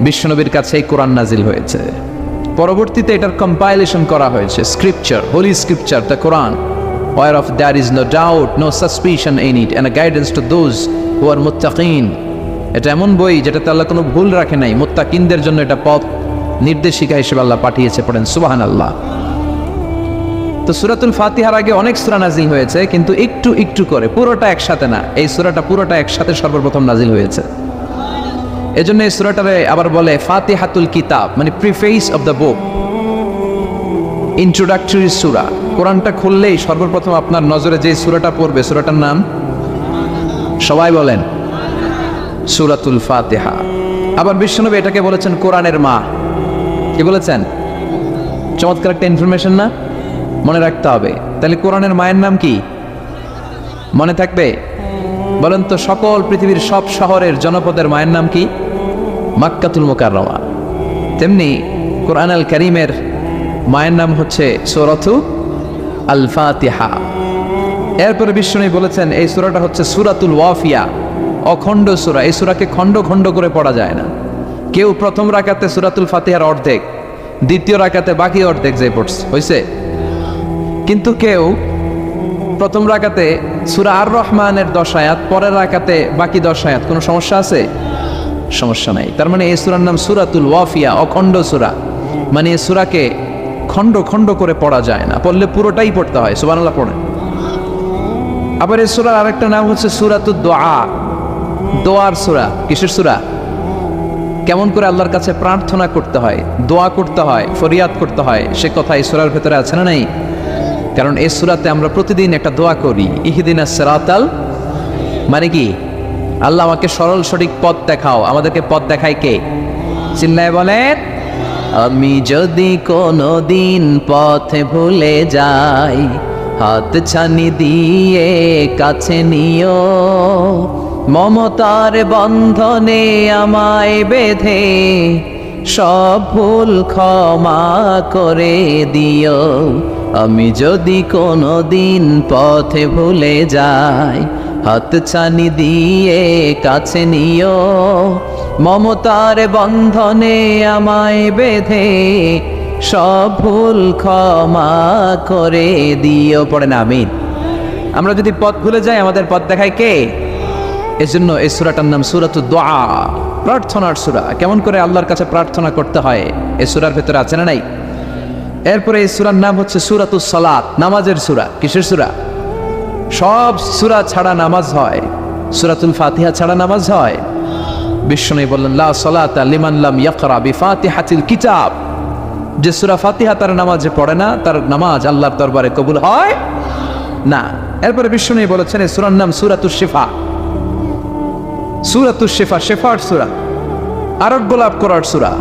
বিশ্বনবীর কাছে এই কোরআন নাজিল হয়েছে। পরবর্তীতে এটার কম্পাইলেশন করা হয়েছে, scripture, holy scripture, the Quran, whereof there is no doubt, no suspicion in it, and a guidance to those who are muttaqin. এটা এমন বই যেটাতে আল্লাহ কোনো ভুল রাখে নাই, মুত্তাকিনদের জন্য এটা পথ নির্দেশিকা হিসেবে আল্লাহ পাঠিয়েছে। পড়েন সুবহানাল্লাহ। তো সূরাতুল ফাতিহার আগে অনেক সূরা নাজিল হয়েছে, কিন্তু একটু একটু করে, পুরোটা একসাথে না। এই সূরাটা পুরোটা একসাথে সর্বপ্রথম নাজিল হয়েছে। এজন্য এই সূরাটারে আবার বলে ফাতিহাতুল কিতাব, মানে preface of the book, introductory সূরা। কোরআনটা খুললেই সর্বপ্রথম আপনার নজরে যে সূরাটা পড়বে, সূরাটার নাম সবাই বলেন সূরাতুল ফাতিহা। আবার বিশ্বনবী এটাকে বলেছেন কোরআনের মা। কি বলেছেন? চমৎকার একটা ইনফরমেশন না? মনে রাখতে হবে। তাহলে কোরআনের মায়ের নাম কি? মনে থাকবে? বলেন তো, সকল পৃথিবীর সব শহরের জনপদের মায়ের নাম কি? মাক্কাতুল মুকাররমা। তেমনি কোরআন আল কারীমের মায়ের নাম হচ্ছে সূরাতু আল ফাতিহা। এরপরে বিশ্বনবী বলেছেন এই সূরাটা হচ্ছে সূরাতুল ওয়াফিয়া, অখণ্ড সূরা। এই সূরাকে খণ্ড খণ্ড করে পড়া যায় না। কেউ প্রথম রাকাতে সূরাতুল ফাতিহার অর্ধেক, দ্বিতীয় রাকাতে বাকি অর্ধেক যে পড়ছে হইছে। কিন্তু কেউ প্রথম রাকাতে সূরা আর রহমানের 10 আয়াত, পরের রাকাতে বাকি 10 আয়াত। কোনো সমস্যা আছে? সমস্যা নাই। তার মানে এই সূরার নাম সূরাতুল ওয়াফিয়া, অখণ্ড সূরা। মানে এই সূরাকে খণ্ড খণ্ড করে পড়া যায় না, পড়লে পুরোটাই পড়তে হয়। সুবহানাল্লাহ পড়েন। আবার এই সূরার আরেকটা নাম হচ্ছে সূরাতুদ দুআ, দোয়ার সূরা। কিসের সূরা? কেমন করে আল্লাহর কাছে প্রার্থনা করতে হয়, দোয়া করতে হয়, ফরিয়াদ করতে হয়, সে কথা এই সূরার ভেতরে আছে না নাই? কারণ এই সূরাতে আমরা প্রতিদিন একটা দোয়া করি, ইহদিনাস সিরাতাল, মানে কি? আল্লাহ আমাকে সরল সঠিক পথ দেখাও। আমাদেরকে পথ দেখায় কে? চিল্লায় বলেন, আমি যদি কোনো দিন পথে ভুলে যাই, হাত ছানি দিয়ে কাছে নিও, মমতার বন্ধনে আমায় বেঁধে সব ভুল ক্ষমা করে দিও। আমি যদি কোনো দিন পথে ভুলে যাই, হাত ছানি দিয়ে কাছে নিও, মমতার বন্ধনে আমায় বেঁধে সব ভুল ক্ষমা করে দিও। পড়েন আমিন। আমরা যদি পথ ভুলে যাই, আমাদের পথ দেখায় কে? এজন্য এই সূরাটার নাম সূরাতুদ দুআ, প্রার্থনার সূরা। কেমন করে আল্লাহর কাছে প্রার্থনা করতে হয় এই সূরার ভেতরে আছে না নাই? এরপরে এই সূরার নাম হচ্ছে সূরাতুস সালাত, নামাজের সূরা। কিসের সূরা? সব সূরা ছাড়া নামাজ হয়, সূরাতুল ফাতিহা ছাড়া নামাজ হয়? বিশ্বনবী বললেন, লা সালাতা লিমান লাম ইয়াকরা বিফাতিহাতিল কিতাব। যে সূরা ফাতিহা তার নামাজে পড়ে না, তার নামাজ আল্লাহর দরবারে কবুল হয় না। এরপরে বিশ্বনবী বলেছেন এই সূরার নাম সূরাতুশ শিফা। সূরাতুশ শিফা, শিফার সূরা, আরোগ্য লাভ করার সূরা।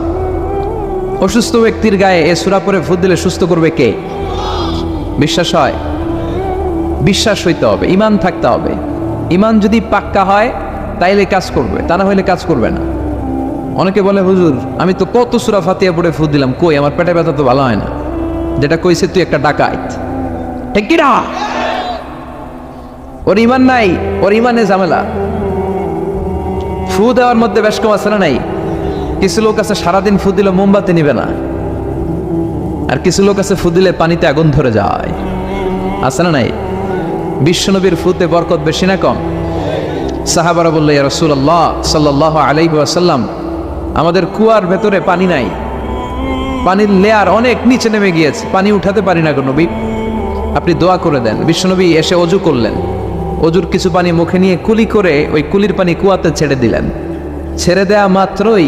অসুস্থ ব্যক্তির গায়ে এই সূরা পড়ে ফু দিলে সুস্থ করবে কে? বিশ্বাস হয়? বিশ্বাস হইতে হবে, ঈমান থাকতে হবে। ঈমান যদি পাক্কা হয় তাইলে কাজ করবে, তা না হইলে কাজ করবে না। অনেকে বলে, হুজুর আমি তো কত সূরা ফাতিহা পড়ে ফু দিলাম, কই আমার পেটে ব্যথা তো ভালো হয় না। যেটা কইছে তুই একটা ডাকাত, ঠিক কি না? ওর ঈমান নাই, ওর ঈমানে ঝামেলা। ফু দেওয়ার মধ্যে বেশ কম আছে না নাই? কিছু লোক আছে সারাদিন ফু দিলে মোমবাতি নিবে না, আর কিছু লোক আছে ফু দিলে পানিতে আগুন ধরে যায়, আছে না নাই? বিশ্বনবীর ফুতে বরকত বেশি না কম? সাহাবারা বলল, ইয়া রাসূলুল্লাহ সাল্লাল্লাহু আলাইহি ওয়াসাল্লাম, আমাদের কুয়ার ভেতরে পানি নাই, পানির লেয়ার অনেক নিচে নেমে গিয়েছে, পানি উঠাতে পারি না গো নবী, আপনি দোয়া করে দেন। বিশ্বনবী এসে অজু করলেন, অজুর কিছু পানি মুখে নিয়ে কুলি করে ওই কুলির পানি কুয়াতে ছেড়ে দিলেন। ছেড়ে দেয়া মাত্রই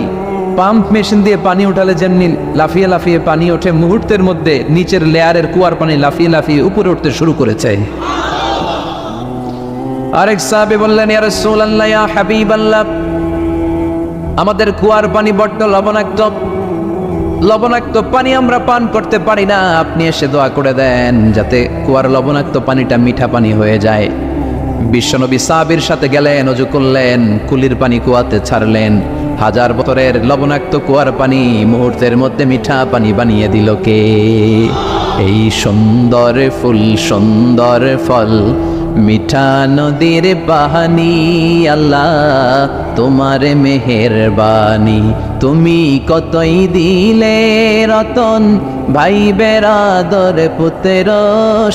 পাম্প মেশিন দিয়ে পানি উঠালে যেমনি লাফিয়ে লাফিয়ে পানি ওঠে, মুহূর্তের মধ্যে নিচের লেয়ারের কুয়ার পানি লাফিয়ে লাফিয়ে উপরে উঠতে শুরু করেছে। আরেক সাহাবী বললেন, ইয়া রাসূলুল্লাহ, ইয়া হাবিবাল্লাহ, আমাদের কুয়ার পানি বড্ড লবণাক্ত, লবণাক্ত পানি আমরা পান করতে পারি না, আপনি এসে দোয়া করে দেন যাতে কুয়ার লবণাক্ত পানিটা মিঠা পানি হয়ে যায়। বিশ্বনবী সাহাবীর সাথে গেলেন, ওযু করলেন, কুলির পানি কুয়াতে ছাড়লেন। 1000 বছরের লবণাক্ত কুয়ার পানি মুহূর্তের মধ্যে মিঠা পানি বানিয়ে দিল কে? এই সুন্দর ফুল, সুন্দর ফল, মিঠা নদীর পানি, আল্লাহ তোমার মেহেরবানি। তুমি কতই দিলে রতন, ভাই বেরাদর পুত্র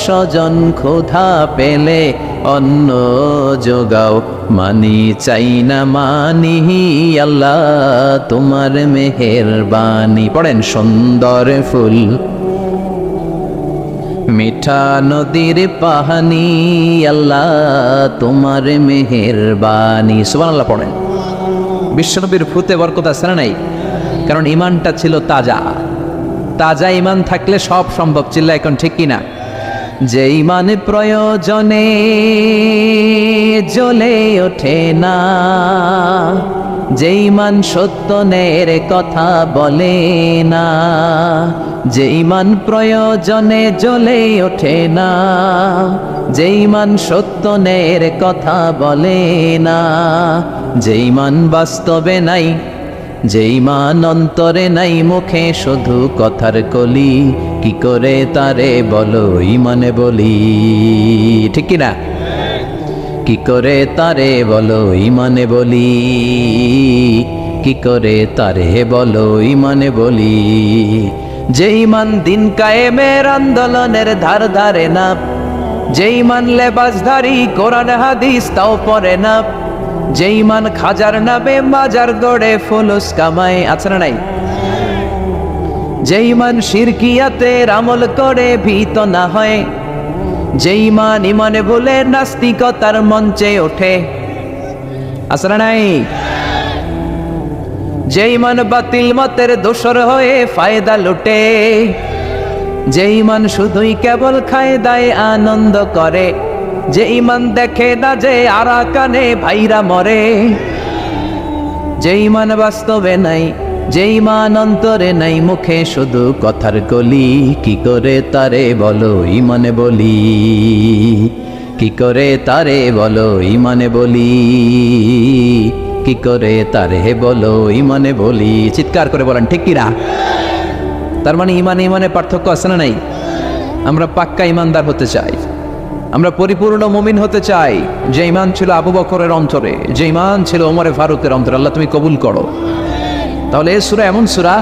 স্বজন, ক্ষুধা পেলে অন্ন যোগাও, মানি চাই না মানি, আল্লাহ তোমার মেহেরবানি। পড়েন, সুন্দর ফুল, মিঠা নদীর পানি, আল্লাহ তোমার মেহেরবানি। সুবহানাল্লাহ পড়েন। বিশ্বনবীর ফুতে বরকত আছে না নাই? কারণ ঈমানটা ছিল তাজা। তাজা ঈমান থাকলে সব সম্ভব। চিল্লা এখন ঠিক কিনা? যে ঈমান প্রয়োজনে জ্বলে ওঠে না, যে ঈমান সত্যের কথা বলে না, যে ঈমান প্রয়োজনে জ্বলে ওঠে না, যে ঈমান সত্যের কথা বলে না, যে ঈমান বাস্তবে নাই, যে ঈমান অন্তরে নাই, মুখে শুধু কথার কলি, কি করে তারে বলো ঈমানে বলি? ঠিক কি না? কি করে তারে বলো ঈমানে বলি? কি করে তারে বলো ঈমানে বলি? যে ঈমান দিন কায়েমের আন্দোলনের ধার ধারে না, যে ঈমান লেবাসধারী কোরআন হাদিস তাও পড়ে না, যে ঈমান খাজার নামে মাজার গড়ে ফুলুস কামায়, আছে না নাই? যে ঈমান শিরকিয়াতের আমল করে ভীত না হয়, যে ইমান ইমানে ভুলে নাস্তিকতার মঞ্চে ওঠে, আছে না নাই? যে ইমান বাতিল মতের দোসর হয়ে ফায়দা লুটে, যে ইমান শুধুই কেবল খায় দায় আনন্দ করে, যে ইমান দেখে না যে আরাকানে ভাইরা মরে, যে ইমান বাস্তবে নাই, যে ইমান অন্তরে নাই, মুখে শুধু কথার কলি, কি করে তারে বলো ইমানে বলি, কি করে তারে বলো ইমানে বলি, কি করে তারে বলো ইমানে বলি। চিৎকার করে বলেন ঠিক কিনা? তার মানে ইমান ইমানে পার্থক্য আছে না নাই? আমরা পাক্কা ইমানদার হতে চাই, আমরা পরিপূর্ণ মুমিন হতে চাই। যে ইমান ছিল আবু বকরের অন্তরে, যে ইমান ছিল ওমরে ফারুকের অন্তরে, আল্লাহ তুমি কবুল করো। তাহলে এই সূরা এমন সূরা,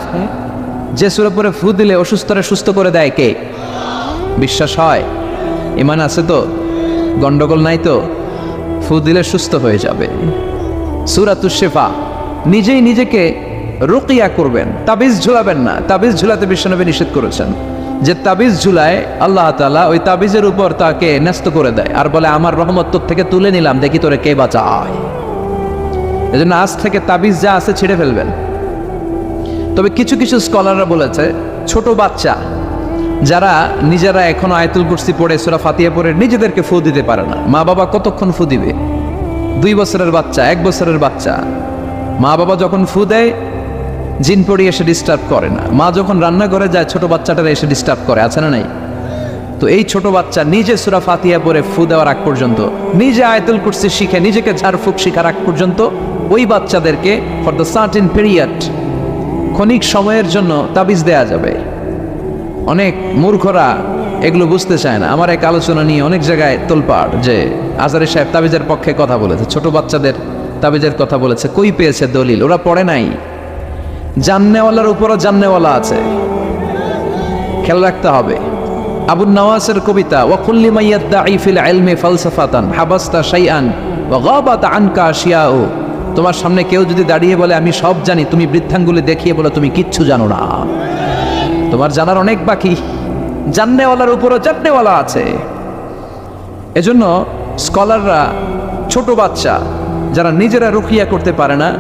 যে সূরা পরে ফু দিলে অসুস্থরে সুস্থ করে দেয় কে? বিশ্বাস হয়? ইমান আছে তো? গন্ডগোল নাই তো? ফু দিলে সুস্থ হয়ে যাবে। সূরাতুশ শিফা। নিজেই নিজেকে রুকিয়া করবেন, তাবিজ ঝুলাবেন না। তাবিজ ঝুলাতে বিশ্বনবী নিষেধ করেছেন। যে তাবিজ ঝুলায় আল্লাহ তাআলা ওই তাবিজের উপর তাকে ন্যস্ত করে দেয় আর বলে আমার রহমত তোর থেকে তুলে নিলাম, দেখি তোরে কে বাঁচায়। এজন্য আজ থেকে তাবিজ যা আছে ছেড়ে ফেলবেন। তবে কিছু কিছু স্কলাররা বলেছে ছোট বাচ্চা যারা নিজেরা এখনো আয়াতুল কুরসি পড়ে সূরা ফাতিহা পড়ে নিজেদেরকে ফু দিতে পারে না, মা বাবা কতক্ষণ ফু দিবে? 2 বছরের বাচ্চা, 1 বছরের বাচ্চা, মা বাবা যখন ফু দেয় জিন পড়ি এসে ডিস্টার্ব করে না। মা যখন রান্না করে যায় ছোট বাচ্চাটারা এসে ডিস্টার্ব করে, আছে না নাই? তো এই ছোট বাচ্চা নিজে সূরা ফাতিহা পড়ে ফু দেওয়ার আগ পর্যন্ত, নিজে আয়াতুল কুরসি শিখে নিজেকে ঝাড়ফুঁক শিখার আগ পর্যন্ত ওই বাচ্চাদেরকে ফর দ্য সার্টেন পিরিয়ড, ক্ষণিক সময়ের জন্য তাবিজ দেয়া যাবে। অনেক মূর্খরা এগুলো বুঝতে চায় না। আমার এক আলোচনা নিয়ে অনেক জায়গায় তোলপাড় যে আজহারী সাহেব তাবিজের পক্ষে কথা বলেছে, ছোট বাচ্চাদের তাবিজের কথা বলেছে। কই পেয়েছে দলিল? ওরা পড়ে নাই। জান্নেওয়ালার উপরও জান্নেওয়ালা আছে, খেয়াল রাখতে হবে। আবু নওয়াসের কবিতা, ওয়া কুল্লি মাইয়াদ্দাঈ ফিল ইলমি ফালসাফাতান হাবাস্তা শাইআন ওয়া গাবাত আনকা আশিয়াউ। তোমার সামনে কেউ যদি দাঁড়িয়ে বলে আমি সব জানি, তুমি বৃদ্ধাঙ্গুলি দেখিয়ে বলো তুমি কিচ্ছু জানো না, তোমার জানার অনেক বাকি। জান্নেওয়ালার উপরও জান্নেওয়ালা আছে। এজন্য স্কলাররা ছোট বাচ্চা যারা নিজেরা রুকিয়া করতে পারে না,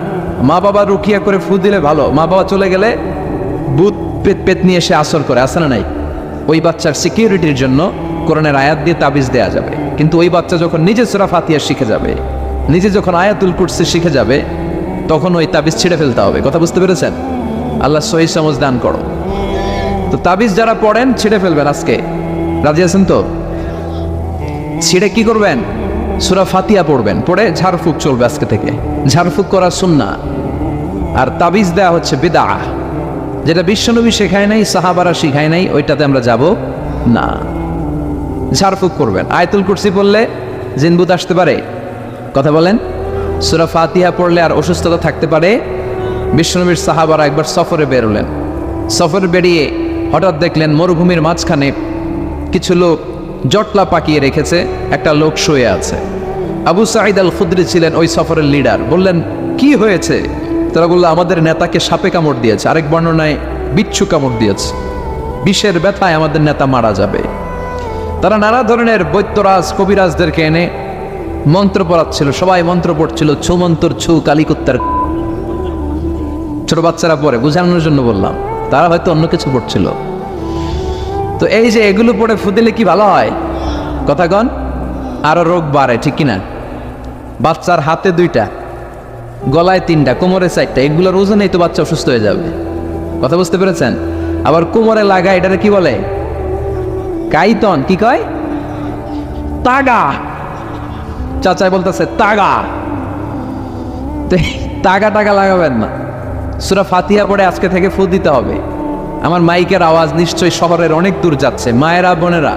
মা বাবা রুকিয়া করে ফু দিলে ভালো, মা বাবা চলে গেলে ভূত পেত নিয়ে এসে আসর করে, আসে না নাই? ওই বাচ্চার সিকিউরিটির জন্য কোরআনের আয়াত দিয়ে তাবিজ দেয়া যাবে। কিন্তু ওই বাচ্চা যখন নিজে সূরা ফাতিহা শিখে যাবে, নিজে যখন আয়াতুল কুরসি শিখে যাবে, তখন ওই তাবিজ ছিঁড়ে ফেলতে হবে। কথা বুঝতে পেরেছেন? আল্লাহ সহি সমঝ দান করো। তো তাবিজ যারা পড়েন ছিঁড়ে ফেলবেন আজকে, রাজি আছেন তো? ছিঁড়ে কি করবেন? সূরা ফাতিহা পড়বেন, পড়ে ঝাড়ফুঁক চলবে আজকে থেকে। ঝাড়ফুঁক করা সুন্নাহ। আর তাবিজ দেয়া হচ্ছে বিদআহ, যেটা বিশ্বনবী শেখায় নাই, সাহাবারা শিখায় নাই, ওইটাতে আমরা যাব না। ঝাড়ফুঁক করবেন। আয়াতুল কুরসি পড়লে জিনবুত আসতে পারে? কথা বলেন। সূরা ফাতিহা পড়লে আর অসুস্থতা থাকতে পারে? বিশ্বনবীর সাহাবারা একবার সফরে বেরোলেন। সফরে বেরিয়ে হঠাৎ দেখলেন মরুভূমির মাঝখানে কিছু লোক জটলা পাকিয়ে রেখেছে, একটা লোক শুয়ে আছে। আবু সাঈদ আল খুদরি ছিলেন ওই সফরের লিডার। বললেন কি হয়েছে? তারা বলল আমাদের নেতাকে সাপে কামড় দিয়েছে, আরেক বর্ণনায় বিচ্ছু কামড় দিয়েছে, বিষের ব্যথায় আমাদের নেতা মারা যাবে। তারা নানা ধরনের বৈদ্যরাজ কবিরাজদেরকে এনে মন্ত্র পড়াচ্ছিল, সবাই মন্ত্র পড়ছিল, ছু মন্তর ছু কালিকুত্তার। ছোট বাচ্চারা পড়ে, বোঝানোর জন্য বললাম, তারা হয়তো অন্য কিছু পড়ছিল। তো এই যে এগুলো পড়ে ফু দিলে কি ভালো হয়? কথা কন, আরো রোগ বাড়ে, ঠিক কিনা? বাচ্চার হাতে 2টা, গলায় 3টা, কোমরে 4টা, এগুলোর ওজনেই তো বাচ্চা অসুস্থ হয়ে যাবে। কথা বুঝতে পেরেছেন? আবার কোমরে লাগায়, এটারে কি বলে? কাইতন। কি কয়? তাগা। চাচাই বলতেছে তাগা। তাগা টাগা লাগাবেন না। সূরা ফাতিহা পড়ে আজকে থেকে ফু দিতে হবে। আমার মাইকের আওয়াজ নিশ্চয়ই শহরের অনেক দূর যাচ্ছে। মায়েরা বোনেরা